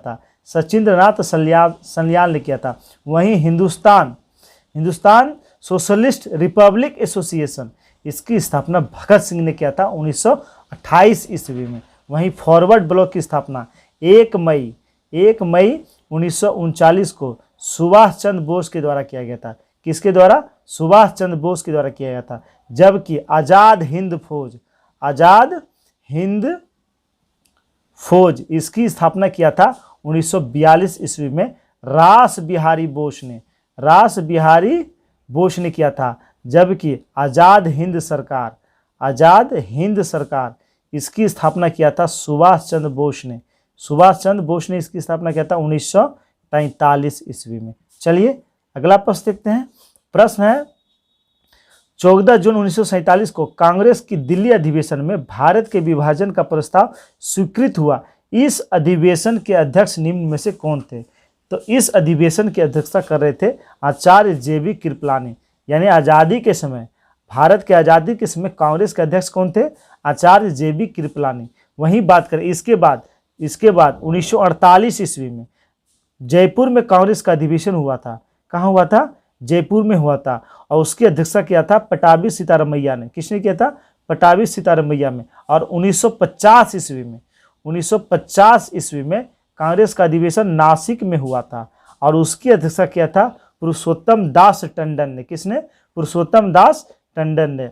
था। वहीं हिंदुस्तान सोशलिस्ट रिपब्लिक एसोसिएशन, इसकी स्थापना भगत सिंह ने किया था 1928 ईस्वी में। वहीं फॉरवर्ड ब्लॉक की स्थापना 1 मई 1939 को सुभाष चंद्र बोस के द्वारा किया गया था। किसके द्वारा? सुभाष चंद्र बोस के द्वारा किया गया था। जबकि आज़ाद हिंद फौज इसकी स्थापना किया था 1942 ईस्वी में रास बिहारी बोस ने किया था। जबकि आज़ाद हिंद सरकार इसकी स्थापना किया था सुभाष चंद्र बोस ने इसकी स्थापना किया था 1943 ईस्वी में। चलिए अगला प्रश्न देखते हैं। प्रश्न है, 14 जून 1947 को कांग्रेस की दिल्ली अधिवेशन में भारत के विभाजन का प्रस्ताव स्वीकृत हुआ। इस अधिवेशन के अध्यक्ष निम्न में से कौन थे? तो इस अधिवेशन की अध्यक्षता कर रहे थे आचार्य JB कृपलानी। यानी आज़ादी के समय, भारत के आज़ादी के समय कांग्रेस के अध्यक्ष कौन थे? आचार्य JB कृपलानी। वहीं बात करें इसके बाद 1948 ईस्वी में जयपुर में कांग्रेस का अधिवेशन हुआ था। कहाँ हुआ था? जयपुर में हुआ था और उसकी अध्यक्षता किया था पटाभी सीतारामैया ने। किसने किया था? पटाभी सीतारामैया में। और 1950 ईस्वी में कांग्रेस का अधिवेशन नासिक में हुआ था और उसकी अध्यक्षता किया था पुरुषोत्तम दास टंडन ने। किसने? पुरुषोत्तम दास टंडन ने।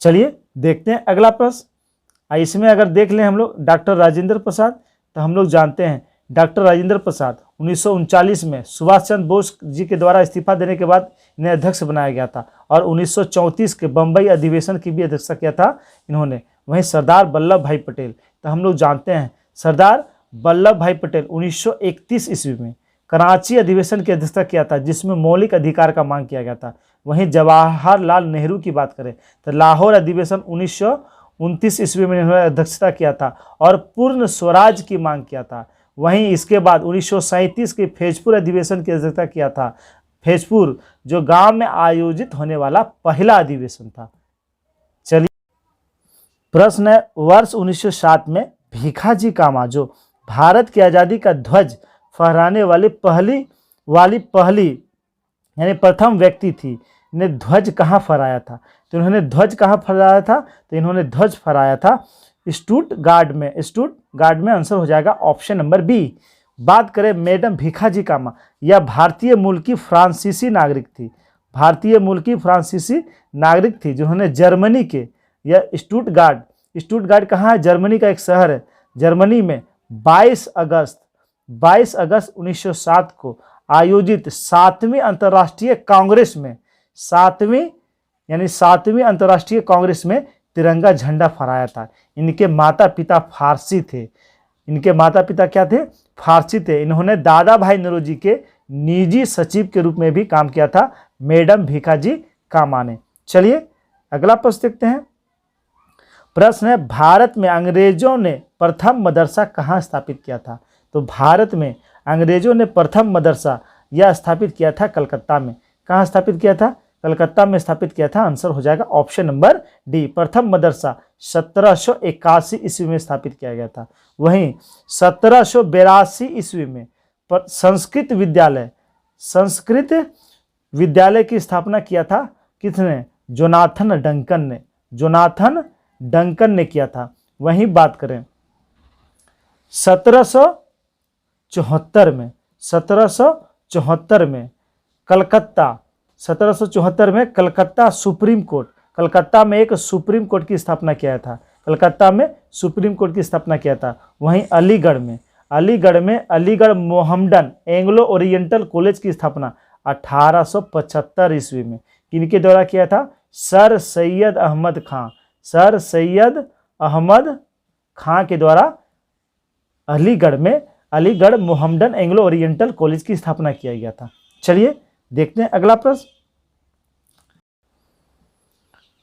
चलिए देखते हैं अगला प्रश्न। इसमें अगर देख लें हम लोग डॉक्टर राजेंद्र प्रसाद, तो हम लोग जानते हैं डॉक्टर राजेंद्र प्रसाद 1939 में सुभाष चंद्र बोस जी के द्वारा इस्तीफा देने के बाद इन्हें अध्यक्ष बनाया गया था और 1934 के बम्बई अधिवेशन की भी अध्यक्षता किया था इन्होंने। वहीं सरदार वल्लभ भाई पटेल, तो हम लोग जानते हैं सरदार वल्लभ भाई पटेल 1931 ईस्वी में कराची अधिवेशन की अध्यक्षता किया था जिसमें मौलिक अधिकार का मांग किया गया था। वहीं जवाहरलाल नेहरू की बात करें तो लाहौर अधिवेशन 1929 ईस्वी में इन्होंने अध्यक्षता किया था और पूर्ण स्वराज की मांग किया था। वहीं इसके बाद 1937 के फैजपुर अधिवेशन की अध्यक्षता किया था। फैजपुर जो गांव में आयोजित होने वाला पहला अधिवेशन था। चलिए प्रश्न है, वर्ष 1907 में भीखाजी कामा जो भारत की आज़ादी का ध्वज फहराने वाली पहली यानी प्रथम व्यक्ति थी, ने ध्वज कहाँ फहराया था? तो इन्होंने ध्वज कहाँ फहराया था? तो इन्होंने ध्वज फहराया था स्टुटगार्ड में। आंसर हो जाएगा ऑप्शन नंबर बी। बात करें मैडम भीखाजी कामा, यह भारतीय मूल की फ्रांसीसी नागरिक थी जिन्होंने जर्मनी के यह स्टुटगार्ड कहाँ है? जर्मनी का एक शहर है। जर्मनी में 22 अगस्त 1907 को आयोजित 7वीं अंतर्राष्ट्रीय कांग्रेस में 7वीं अंतर्राष्ट्रीय कांग्रेस में तिरंगा झंडा फहराया था। इनके माता पिता फारसी थे। इनके माता पिता क्या थे? फारसी थे। इन्होंने दादा भाई नौरोजी के निजी सचिव के रूप में भी काम किया था, मैडम भीखाजी कामा ने। चलिए अगला प्रश्न देखते हैं। प्रश्न है, भारत में अंग्रेजों ने प्रथम मदरसा कहाँ स्थापित किया था? तो भारत में अंग्रेजों ने प्रथम मदरसा यह स्थापित किया था कलकत्ता में। कहाँ स्थापित किया था? कलकत्ता में स्थापित किया था। आंसर हो जाएगा ऑप्शन नंबर डी। प्रथम मदरसा 1781 ईस्वी में स्थापित किया गया था। वहीं 1782 ईस्वी में संस्कृत विद्यालय की स्थापना किया था। किसने? जोनाथन डंकन ने किया था। वहीं बात करें 1774 में कलकत्ता सुप्रीम कोर्ट, कलकत्ता में एक सुप्रीम कोर्ट की स्थापना किया था। कलकत्ता में सुप्रीम कोर्ट की स्थापना किया था। वहीं Aligarh Mohammedan Anglo oriental college की स्थापना 1875 ईस्वी में किनके द्वारा किया था? सर सैयद अहमद खां के द्वारा Aligarh Mohammedan Anglo oriental college की स्थापना किया गया था। चलिए देखते हैं अगला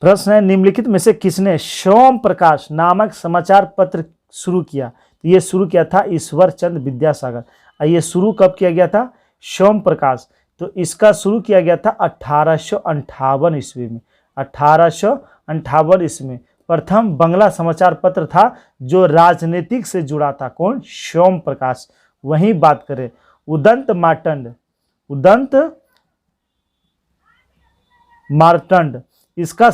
प्रश्न है, निम्नलिखित में से किसने सोम प्रकाश नामक समाचार पत्र शुरू किया? तो ये शुरू किया था ईश्वर चंद्र विद्यासागर। ये शुरू कब किया गया था? सोम प्रकाश। तो इसका शुरू किया गया था 1858 ईस्वी में। 1858 ईस्वी में प्रथम बंगला समाचार पत्र था जो राजनीतिक से जुड़ा था। कौन? सोम प्रकाश। वहीं बात करें उदंत मार्तंड, इसका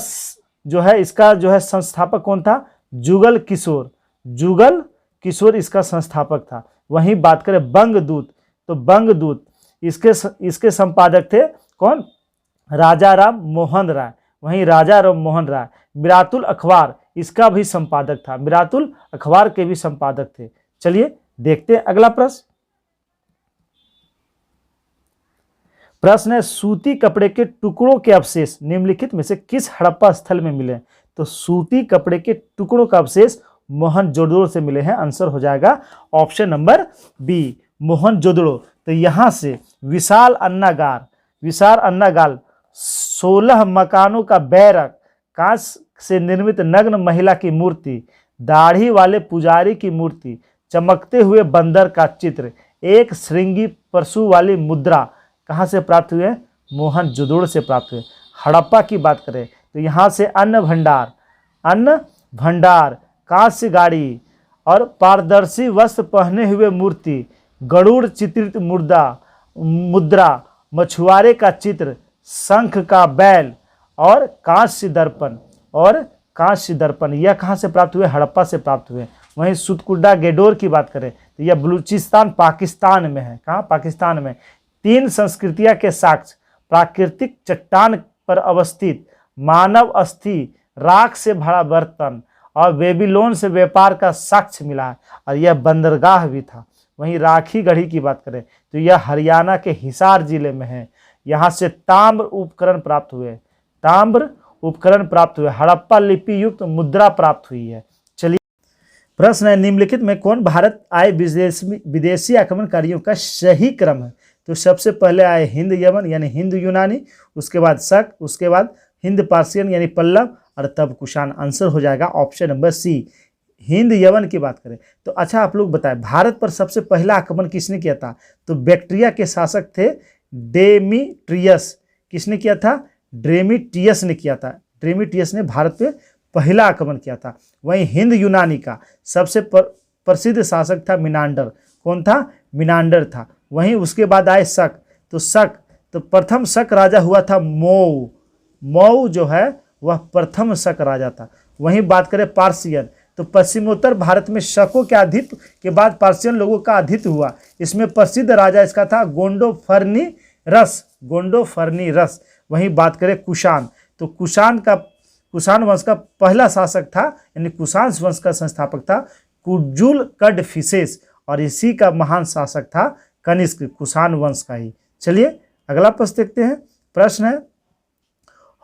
जो है संस्थापक कौन था? जुगल किशोर इसका संस्थापक था। वहीं बात करें बंगदूत, तो बंगदूत इसके संपादक थे कौन? राजा राम मोहन राय। वहीं राजा राम मोहन राय। मिरातुल अखबार इसका भी संपादक था। मिरातुल अखबार के भी संपादक थे। चलिए देखते हैं अगला प्रश्न है, सूती कपड़े के टुकड़ों के अवशेष निम्नलिखित में से किस हड़प्पा स्थल में मिले? तो सूती कपड़े के टुकड़ों का अवशेष मोहनजोदड़ो से मिले हैं। आंसर हो जाएगा ऑप्शन नंबर बी, मोहनजोदड़ो। तो यहाँ से विशाल अन्नागार 16 मकानों का बैरक, कांच से निर्मित नग्न महिला की मूर्ति, दाढ़ी वाले पुजारी की मूर्ति, चमकते हुए बंदर का चित्र, एक श्रृंगी परशु वाली मुद्रा कहाँ से प्राप्त हुए? मोहनजोदड़ो से प्राप्त हुए। हड़प्पा की बात करें तो यहाँ से अन्न भंडार, कांस्य गाड़ी और पारदर्शी वस्त्र पहने हुए मूर्ति, गरुड़ चित्रित मुद्रा, मछुआरे का चित्र, शंख का बैल और कांस्य दर्पण यह कहाँ से प्राप्त हुए? हड़प्पा से प्राप्त हुए। वहीं सुतकुड्डा गेडोर की बात करें तो यह बलूचिस्तान पाकिस्तान में है। कहाँ? पाकिस्तान में। 3 संस्कृतियां के साक्ष्य, प्राकृतिक चट्टान पर अवस्थित मानव अस्थि, राख से भरा बर्तन और बेबीलोन से व्यापार का साक्ष्य मिला है और यह बंदरगाह भी था। वहीं राखी गढ़ी की बात करें तो यह हरियाणा के हिसार जिले में है। यहाँ से ताम्र उपकरण प्राप्त हुए। हड़प्पा लिपि युक्त मुद्रा प्राप्त हुई है। चलिए प्रश्न है, निम्नलिखित में कौन भारत आए विदेशी आक्रमणकारियों का सही क्रम है? तो सबसे पहले आए हिंद यमन यानी हिंद यूनानी, उसके बाद शक, उसके बाद हिंद पार्सियन यानी पल्लव और तब कुषाण। आंसर हो जाएगा ऑप्शन नंबर सी, हिंद यमन की बात करें तो। अच्छा आप लोग बताएं भारत पर सबसे पहला आक्रमण किसने किया था? तो बैक्ट्रिया के शासक थे डेमीट्रियस। किसने किया था? डेमीट्रियस ने किया था। डेमीट्रियस ने भारत पे पहला आक्रमण किया था। वहीं हिंद यूनानी का सबसे प्रसिद्ध शासक था मिनांडर। कौन था? मिनांडर था। वहीं उसके बाद आए शक। तो प्रथम शक राजा हुआ था मऊ जो है वह प्रथम शक राजा था। वहीं बात करें पार्सियन तो पश्चिमोत्तर भारत में शकों के आधिपत्य के बाद पार्सियन लोगों का आधिपत्य हुआ। इसमें प्रसिद्ध राजा इसका था गोंडोफर्नी रस। वहीं बात करें कुषाण तो कुषाण वंश का पहला शासक था यानी कुषाण वंश का संस्थापक था कुजुल कड फिशेस, और इसी का महान शासक था कनिष्क, कुषाण वंश का ही। चलिए अगला प्रश्न देखते हैं। प्रश्न है,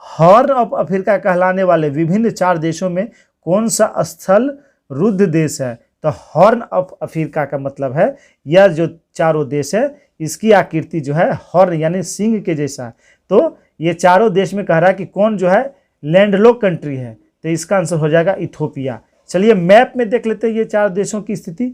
हॉर्न ऑफ अफ्रीका कहलाने वाले विभिन्न 4 देशों में कौन सा स्थल रुद्ध देश है? तो हॉर्न ऑफ अफ्रीका का मतलब है यह जो चारों देश है इसकी आकृति जो है हॉर्न यानी सिंह के जैसा है। तो ये चारों देश में कह रहा है कि कौन जो है लैंडलॉक कंट्री है, तो इसका आंसर हो जाएगा इथोपिया। चलिए मैप में देख लेते हैं ये 4 देशों की स्थिति।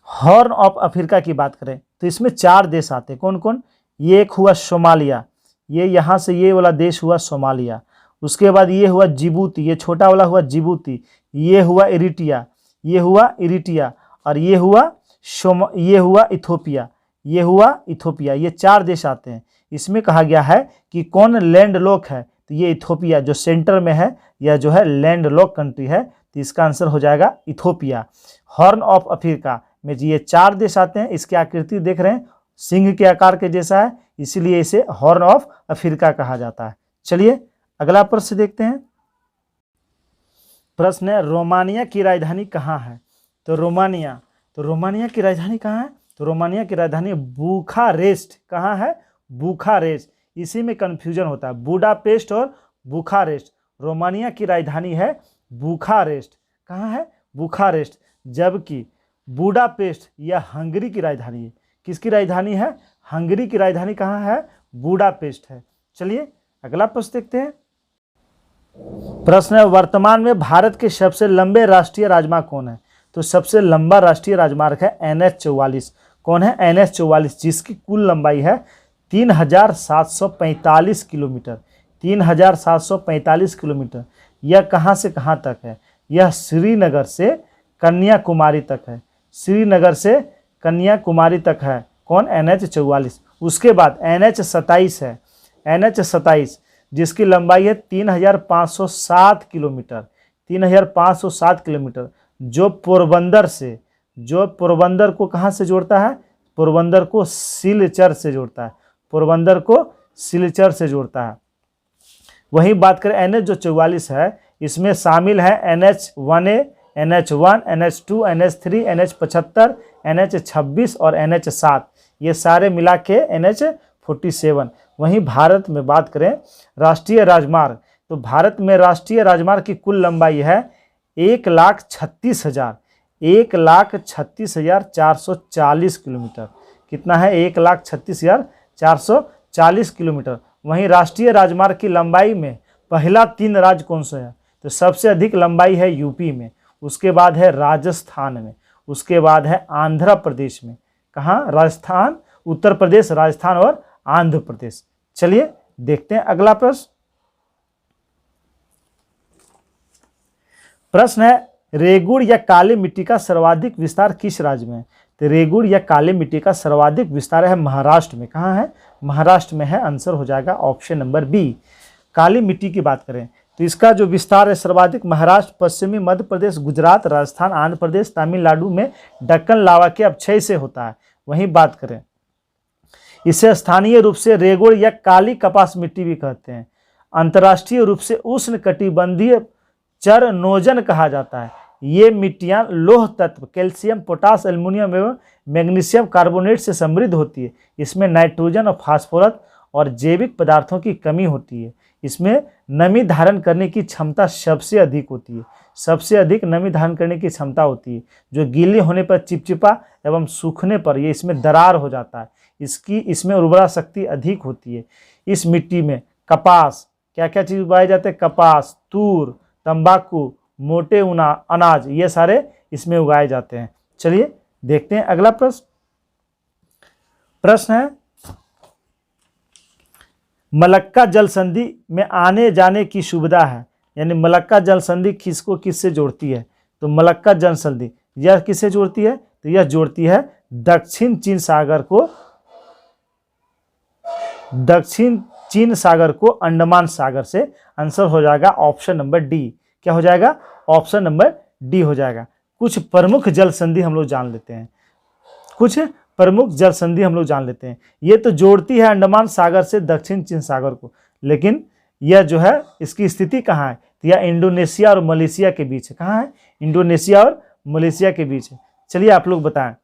हॉर्न ऑफ अफ्रीका की बात करें तो इसमें 4 देश आते हैं, कौन कौन? ये एक हुआ सोमालिया, ये यहाँ से ये वाला देश हुआ सोमालिया। उसके बाद ये हुआ जिबूती, ये छोटा वाला हुआ जिबूती। ये हुआ इरिटिया, ये हुआ इरिटिया, और ये हुआ इथोपिया, ये हुआ इथोपिया। ये 4 देश आते हैं। इसमें कहा गया है कि कौन लैंडलॉक है, तो ये इथोपिया जो सेंटर में है यह जो है लैंडलॉक कंट्री है, तो इसका आंसर हो जाएगा इथोपिया। हॉर्न ऑफ अफ्रीका में ये 4 देश आते हैं। इसकी आकृति देख रहे हैं सिंह के आकार के जैसा है, इसीलिए इसे हॉर्न ऑफ अफ्रीका कहा जाता है। चलिए अगला प्रश्न देखते हैं। प्रश्न है, रोमानिया की राजधानी कहाँ है? तो रोमानिया की राजधानी कहाँ है? तो रोमानिया की राजधानी बुखारेस्ट। कहाँ है? बुखारेस्ट। इसी में कंफ्यूजन होता है, बुडापेस्ट और बुखारेस्ट। रोमानिया की राजधानी है बुखारेस्ट। कहाँ है? बुखारेस्ट। जबकि बुडापेस्ट यह हंगरी की राजधानी है। किसकी राजधानी है? हंगरी की राजधानी कहाँ है? बुडापेस्ट है। चलिए अगला प्रश्न देखते हैं। प्रश्न है, वर्तमान में भारत के सबसे लंबे राष्ट्रीय राजमार्ग कौन है? तो सबसे लंबा राष्ट्रीय राजमार्ग है NH-44। कौन है? NH-44, जिसकी कुल लंबाई है 3745 किलोमीटर। 3745 किलोमीटर। यह कहाँ से कहाँ तक है? यह श्रीनगर से कन्याकुमारी तक है। श्रीनगर से कन्याकुमारी तक है। कौन? NH-44। उसके बाद NH-27 है। NH-27 जिसकी लंबाई है 3507 किलोमीटर। 3507 किलोमीटर, जो पोरबंदर को कहाँ से जोड़ता है? पोरबंदर को सिलचर से जोड़ता है। पोरबंदर को सिलचर से जोड़ता है। वहीं बात करें NH जो 44 है, इसमें शामिल है NH-1A, NH-1, NH-2, NH-3, NH-75, NH-26 और NH-7। ये सारे मिला के NH-47। वहीं भारत में बात करें राष्ट्रीय राजमार्ग, तो भारत में राष्ट्रीय राजमार्ग की कुल लंबाई है 1,36,440 किलोमीटर। कितना है? 1,36,440 किलोमीटर। वहीं राष्ट्रीय राजमार्ग की लंबाई में पहला 3 राज्य कौन सा है? तो सबसे अधिक लंबाई है यूपी में, उसके बाद है राजस्थान में, उसके बाद है आंध्र प्रदेश में। कहाँ? राजस्थान, उत्तर प्रदेश, राजस्थान और आंध्र प्रदेश। चलिए देखते हैं अगला प्रश्न। प्रश्न है, रेगुड़ या काली मिट्टी का सर्वाधिक विस्तार किस राज्य में है? तो रेगुड़ या काली मिट्टी का सर्वाधिक विस्तार है महाराष्ट्र में। कहाँ है? महाराष्ट्र में है। आंसर हो जाएगा ऑप्शन नंबर बी। काली मिट्टी की बात करें तो इसका जो विस्तार है सर्वाधिक महाराष्ट्र, पश्चिमी मध्य प्रदेश, गुजरात, राजस्थान, आंध्र प्रदेश, तमिलनाडु में दक्कन लावा के अपक्षय से होता है। वहीं बात करें, इसे स्थानीय रूप से रेगुड़ या काली कपास मिट्टी भी कहते हैं। अंतर्राष्ट्रीय रूप से उष्णकटिबंधीय चरनोजन कहा जाता है। ये मिट्टियां लौह तत्व कैल्शियम, पोटास, एल्युमिनियम एवं मैग्नीशियम कार्बोनेट से समृद्ध होती है। इसमें नाइट्रोजन और फास्फोरस और जैविक पदार्थों की कमी होती है। इसमें नमी धारण करने की क्षमता सबसे अधिक होती है। सबसे अधिक नमी धारण करने की क्षमता होती है, जो गीले होने पर चिपचिपा एवं सूखने पर ये इसमें दरार हो जाता है। इसमें उर्वरा शक्ति अधिक होती है। इस मिट्टी में कपास, क्या क्या चीज़ उगाए जाते हैं? कपास, तूर, तंबाकू, मोटे अनाज, ये सारे इसमें उगाए जाते हैं। चलिए देखते हैं अगला प्रश्न। प्रश्न है, मलक्का जल संधि में आने जाने की सुविधा है, यानी मलक्का जल संधि किसको किससे जोड़ती है? तो मलक्का जल संधि यह किससे जोड़ती है? तो यह जोड़ती है दक्षिण चीन सागर को अंडमान सागर से। आंसर हो जाएगा ऑप्शन नंबर डी। क्या हो जाएगा? ऑप्शन नंबर डी हो जाएगा। कुछ प्रमुख जल संधि हम लोग जान लेते हैं। ये तो जोड़ती है अंडमान सागर से दक्षिण चीन सागर को, लेकिन यह जो है इसकी स्थिति कहाँ है? तो यह इंडोनेशिया और मलेशिया के बीच है। कहाँ है? इंडोनेशिया और मलेशिया के बीच है। चलिए आप लोग बताएं।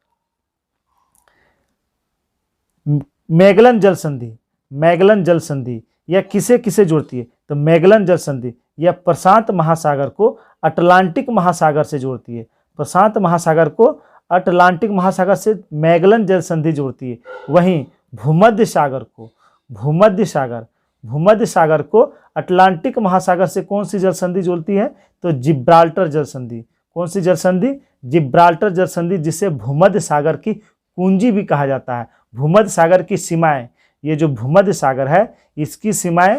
मैगलन जल संधि, मैगलन जल संधि यह किसे किसे जोड़ती है? तो मैगलन जल संधि यह प्रशांत महासागर को अटलांटिक महासागर से जोड़ती है। प्रशांत महासागर को अटलांटिक महासागर से मैगलन जल संधि जोड़ती है। वहीं भूमध्य सागर को, भूमध्य सागर को अटलांटिक महासागर से कौन सी जल संधि जोड़ती है? तो जिब्राल्टर जल संधि। कौन सी जल संधि? जिब्राल्टर जल संधि, जिसे भूमध्य सागर की कुंजी भी कहा जाता है। भूमध्य सागर की सीमाएं, ये जो भूमध्य सागर है इसकी सीमाएं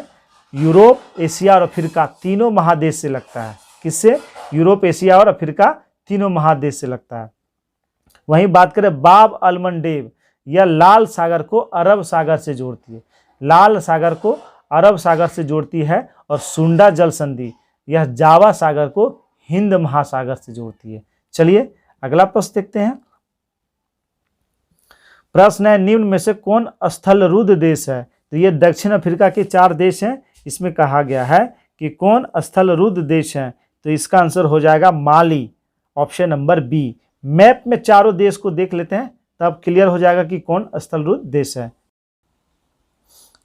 यूरोप, एशिया और अफ्रीका तीनों महादेश से लगता है। किससे? यूरोप, एशिया और अफ्रीका तीनों महादेश से लगता है। वहीं बात करें बाब अलमंडेब, यह लाल सागर को अरब सागर से जोड़ती है। लाल सागर को अरब सागर से जोड़ती है। और सुंडा जल संधि यह जावा सागर को हिंद महासागर से जोड़ती है। चलिए अगला प्रश्न देखते हैं। प्रश्न है, निम्न में से कौन स्थलरुद्ध देश है? तो ये दक्षिण अफ्रीका के 4 देश हैं। इसमें कहा गया है कि कौन स्थलरुद्ध देश हैं? तो इसका आंसर हो जाएगा माली, ऑप्शन नंबर बी। मैप में चारों देश को देख लेते हैं तब क्लियर हो जाएगा कि कौन स्थलरुद्ध देश है।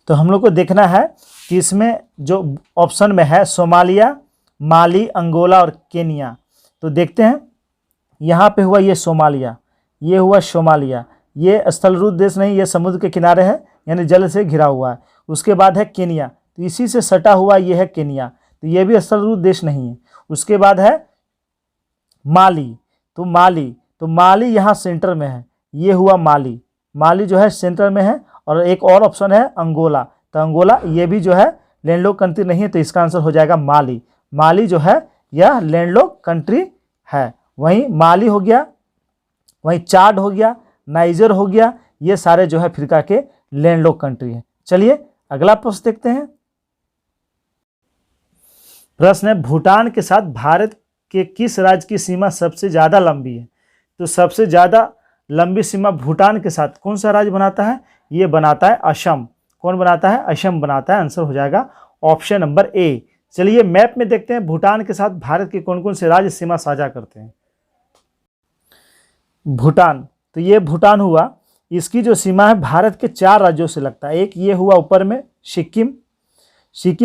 तो हम लोग को देखना है कि इसमें जो ऑप्शन में है सोमालिया, माली, अंगोला और केनिया। तो देखते हैं, यहाँ पे हुआ ये सोमालिया, ये हुआ सोमालिया। ये स्थलरुद्ध देश नहीं, ये समुद्र के किनारे है, यानी जल से घिरा हुआ है। उसके बाद है केनिया, तो इसी से सटा हुआ ये है केनिया, तो ये भी स्थलरुद्ध देश नहीं है। उसके बाद है माली, तो माली यहाँ सेंटर में है, ये हुआ माली। माली जो है सेंटर में है। और एक और ऑप्शन है अंगोला, तो अंगोला ये भी जो है लैंडलॉक कंट्री नहीं है, तो इसका आंसर हो जाएगा माली। माली जो है यह लैंडलॉक कंट्री है। वहीं माली हो गया, वहीं चाड हो गया, नाइजर हो गया, ये सारे जो है अफ्रीका के लैंडलॉक कंट्री है। चलिए अगला प्रश्न देखते हैं। प्रश्न है, भूटान के साथ भारत के किस राज्य की सीमा सबसे ज्यादा लंबी है? तो सबसे ज्यादा लंबी सीमा भूटान के साथ कौन सा राज्य बनाता है? ये बनाता है असम। कौन बनाता है? असम बनाता है। आंसर हो जाएगा ऑप्शन नंबर ए। चलिए मैप में देखते हैं भूटान के साथ भारत के कौन कौन से राज्य सीमा साझा करते हैं। भूटान, तो ये भूटान हुआ, इसकी जो सीमा है भारत के 4 राज्यों से लगता है। एक ये हुआ ऊपर में सिक्किम,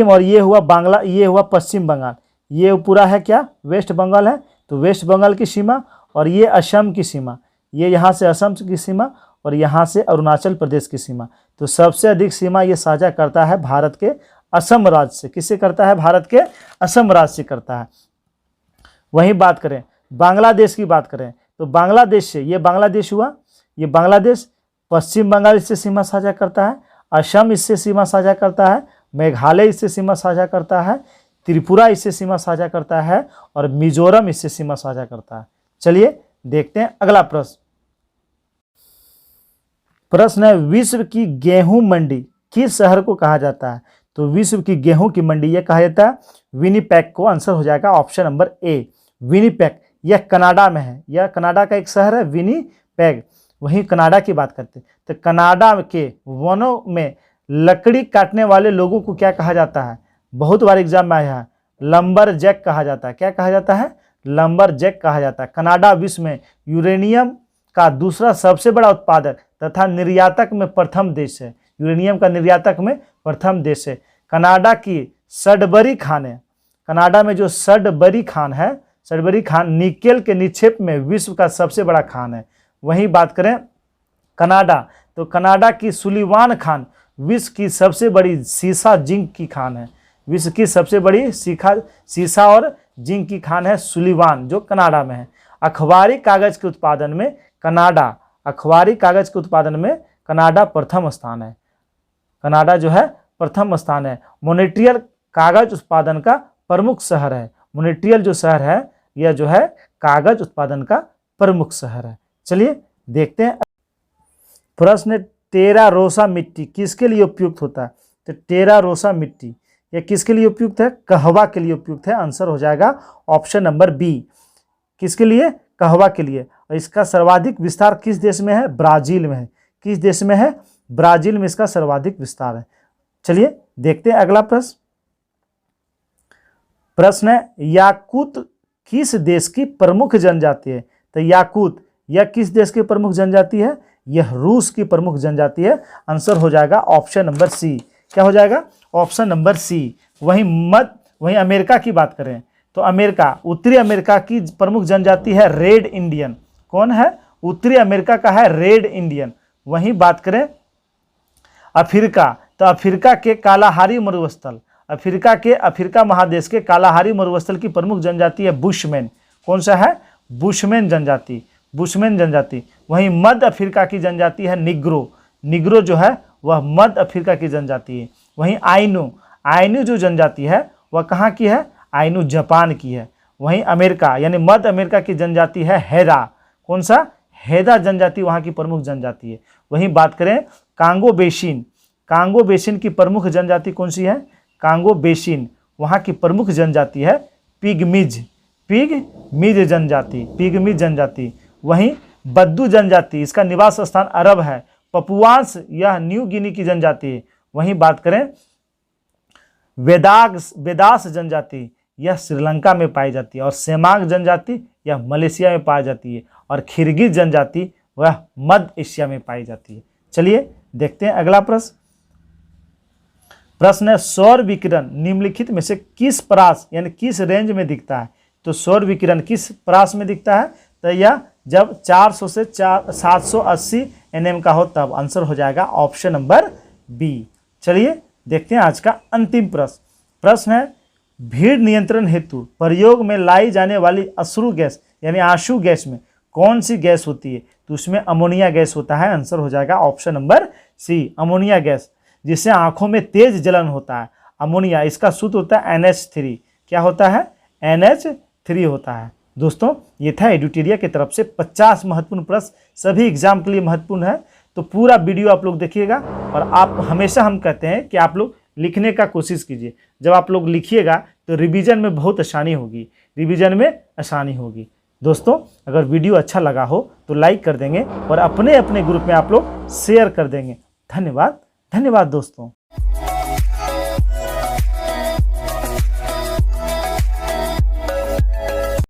और ये हुआ बांग्ला, ये हुआ पश्चिम बंगाल, ये पूरा है क्या? वेस्ट बंगाल है, तो वेस्ट बंगाल की सीमा। और ये असम की सीमा, ये यहाँ से असम की सीमा और यहाँ से अरुणाचल प्रदेश की सीमा। तो सबसे अधिक सीमा ये साझा करता है भारत के असम राज्य से। किससे करता है? भारत के असम राज्य से करता है। वहीं बात करें बांग्लादेश की, बात करें तो बांग्लादेश से, ये बांग्लादेश हुआ, ये बांग्लादेश, पश्चिम बंगाल इससे सीमा साझा करता है, असम इससे सीमा साझा करता है, मेघालय इससे सीमा साझा करता है, त्रिपुरा इससे सीमा साझा करता है और मिजोरम इससे सीमा साझा करता है। चलिए देखते हैं अगला प्रश्न। प्रश्न है, विश्व की गेहूं मंडी किस शहर को कहा जाता है? तो विश्व की गेहूं की मंडी यह कहा जाता है विनिपेग को। आंसर हो जाएगा ऑप्शन नंबर ए, विनिपेग। यह कनाडा में है, यह कनाडा का एक शहर है विनिपेग। वहीं कनाडा की बात करते हैं तो कनाडा के वनों में लकड़ी काटने वाले लोगों को क्या कहा जाता है? बहुत बार एग्जाम में आया है, लंबर जैक कहा जाता है। क्या कहा जाता है? लंबर जैक कहा जाता है। कनाडा विश्व में यूरेनियम का दूसरा सबसे बड़ा उत्पादक तथा निर्यातक में प्रथम देश है। यूरेनियम का निर्यातक में प्रथम देश है। कनाडा की सडबरी खान है, कनाडा में जो सडबरी खान है, सडबरी खान निकेल के निक्षेप में विश्व का सबसे बड़ा खान है। वहीं बात करें कनाडा, तो कनाडा की सुलिवान खान विश्व की सबसे बड़ी सीसा जिंक की खान है। विश्व की सबसे बड़ी सीसा और जिंक की खान है सुलिवान, जो कनाडा में है। अखबारी कागज के उत्पादन में कनाडा, अखबारी कागज के उत्पादन में कनाडा प्रथम स्थान है। कनाडा जो है प्रथम स्थान है। मॉन्ट्रियल कागज उत्पादन का प्रमुख शहर है। मॉन्ट्रियल जो शहर है यह जो है कागज उत्पादन का प्रमुख शहर है। चलिए देखते हैं प्रश्न, टेरा रोसा मिट्टी किसके लिए उपयुक्त होता है? तो टेरा रोसा मिट्टी यह किसके लिए उपयुक्त है? कहवा के लिए उपयुक्त है। आंसर हो जाएगा ऑप्शन नंबर बी। किसके लिए? कहवा के लिए। और इसका सर्वाधिक विस्तार किस देश में है? ब्राजील में है। किस देश में है? ब्राजील में इसका सर्वाधिक विस्तार है। चलिए देखते हैं अगला प्रश्न। प्रश्न है याकूत किस देश की प्रमुख जनजाति है? तो याकूत यह किस देश की प्रमुख जनजाति है? यह रूस की प्रमुख जनजाति है। आंसर हो जाएगा ऑप्शन नंबर सी। क्या हो जाएगा? Option number C. वहीं अमेरिका की बात करें तो अमेरिका, उत्तरी अमेरिका की प्रमुख जनजाति है रेड इंडियन। कौन है? उत्तरी अमेरिका का है रेड इंडियन। वहीं बात करें अफ्रीका, तो अफ्रीका के कालाहारी मरुस्थल, अफ्रीका महादेश के कालाहारी मरुस्थल की प्रमुख जनजाति है बुशमैन। कौन सा है? बुशमैन जनजाति, बुशमैन जनजाति। वहीं मध्य अफ्रीका की जनजाति है निग्रो, निग्रो जो है वह मध्य अफ्रीका की जनजाति है। वहीं आइनू, आइनू जो जनजाति है वह कहाँ की है? आइनू जापान की है। वहीं अमेरिका यानी मध्य अमेरिका की जनजाति है हेरा। कौन सा? हेदा जनजाति वहाँ की प्रमुख जनजाति है। वहीं बात करें कांगो बेसिन, कांगो बेसिन की प्रमुख जनजाति कौन सी है? कांगो बेसिन वहाँ की प्रमुख जनजाति है पिगमीज, पिगमीज जनजाति, पिगमीज जनजाति। वहीं बद्दू जनजाति, इसका निवास स्थान अरब है। पपुआंस यह न्यू गिनी की जनजाति है। वहीं बात करें वेदास जनजाति, यह श्रीलंका में पाई जाती है। और सेमांग जनजाति यह मलेशिया में पाई जाती है। और खिरगिज जनजाति वह मध्य एशिया में पाई जाती है। चलिए देखते हैं अगला प्रश्न। प्रश्न है सौर विकिरण निम्नलिखित में से किस परास यानी किस रेंज में दिखता है? तो सौर विकिरण किस परास में दिखता है? तो यह जब 400 से 780 nm का हो तब। आंसर हो जाएगा ऑप्शन नंबर बी। चलिए देखते हैं आज का अंतिम प्रश्न। प्रश्न है भीड़ नियंत्रण हेतु प्रयोग में लाई जाने वाली अश्रु गैस यानी आंसू गैस में कौन सी गैस होती है? तो उसमें अमोनिया गैस होता है। आंसर हो जाएगा option number C, ammonia gas, जिससे आंखों में तेज जलन होता है। अमोनिया, इसका सूत्र होता है NH3। क्या होता है? NH3 होता है। दोस्तों ये था एडुटेरिया की तरफ से 50 महत्वपूर्ण प्रश्न, सभी एग्जाम के लिए महत्वपूर्ण है। तो पूरा वीडियो आप लोग देखिएगा। और आप हमेशा हम कहते हैं कि आप लोग लिखने का कोशिश कीजिए। जब आप लोग लिखिएगा तो रिवीजन में बहुत आसानी होगी, रिवीजन में आसानी होगी। दोस्तों अगर वीडियो अच्छा लगा हो तो लाइक कर देंगे और अपने अपने ग्रुप में आप लोग शेयर कर देंगे। धन्यवाद, धन्यवाद दोस्तों।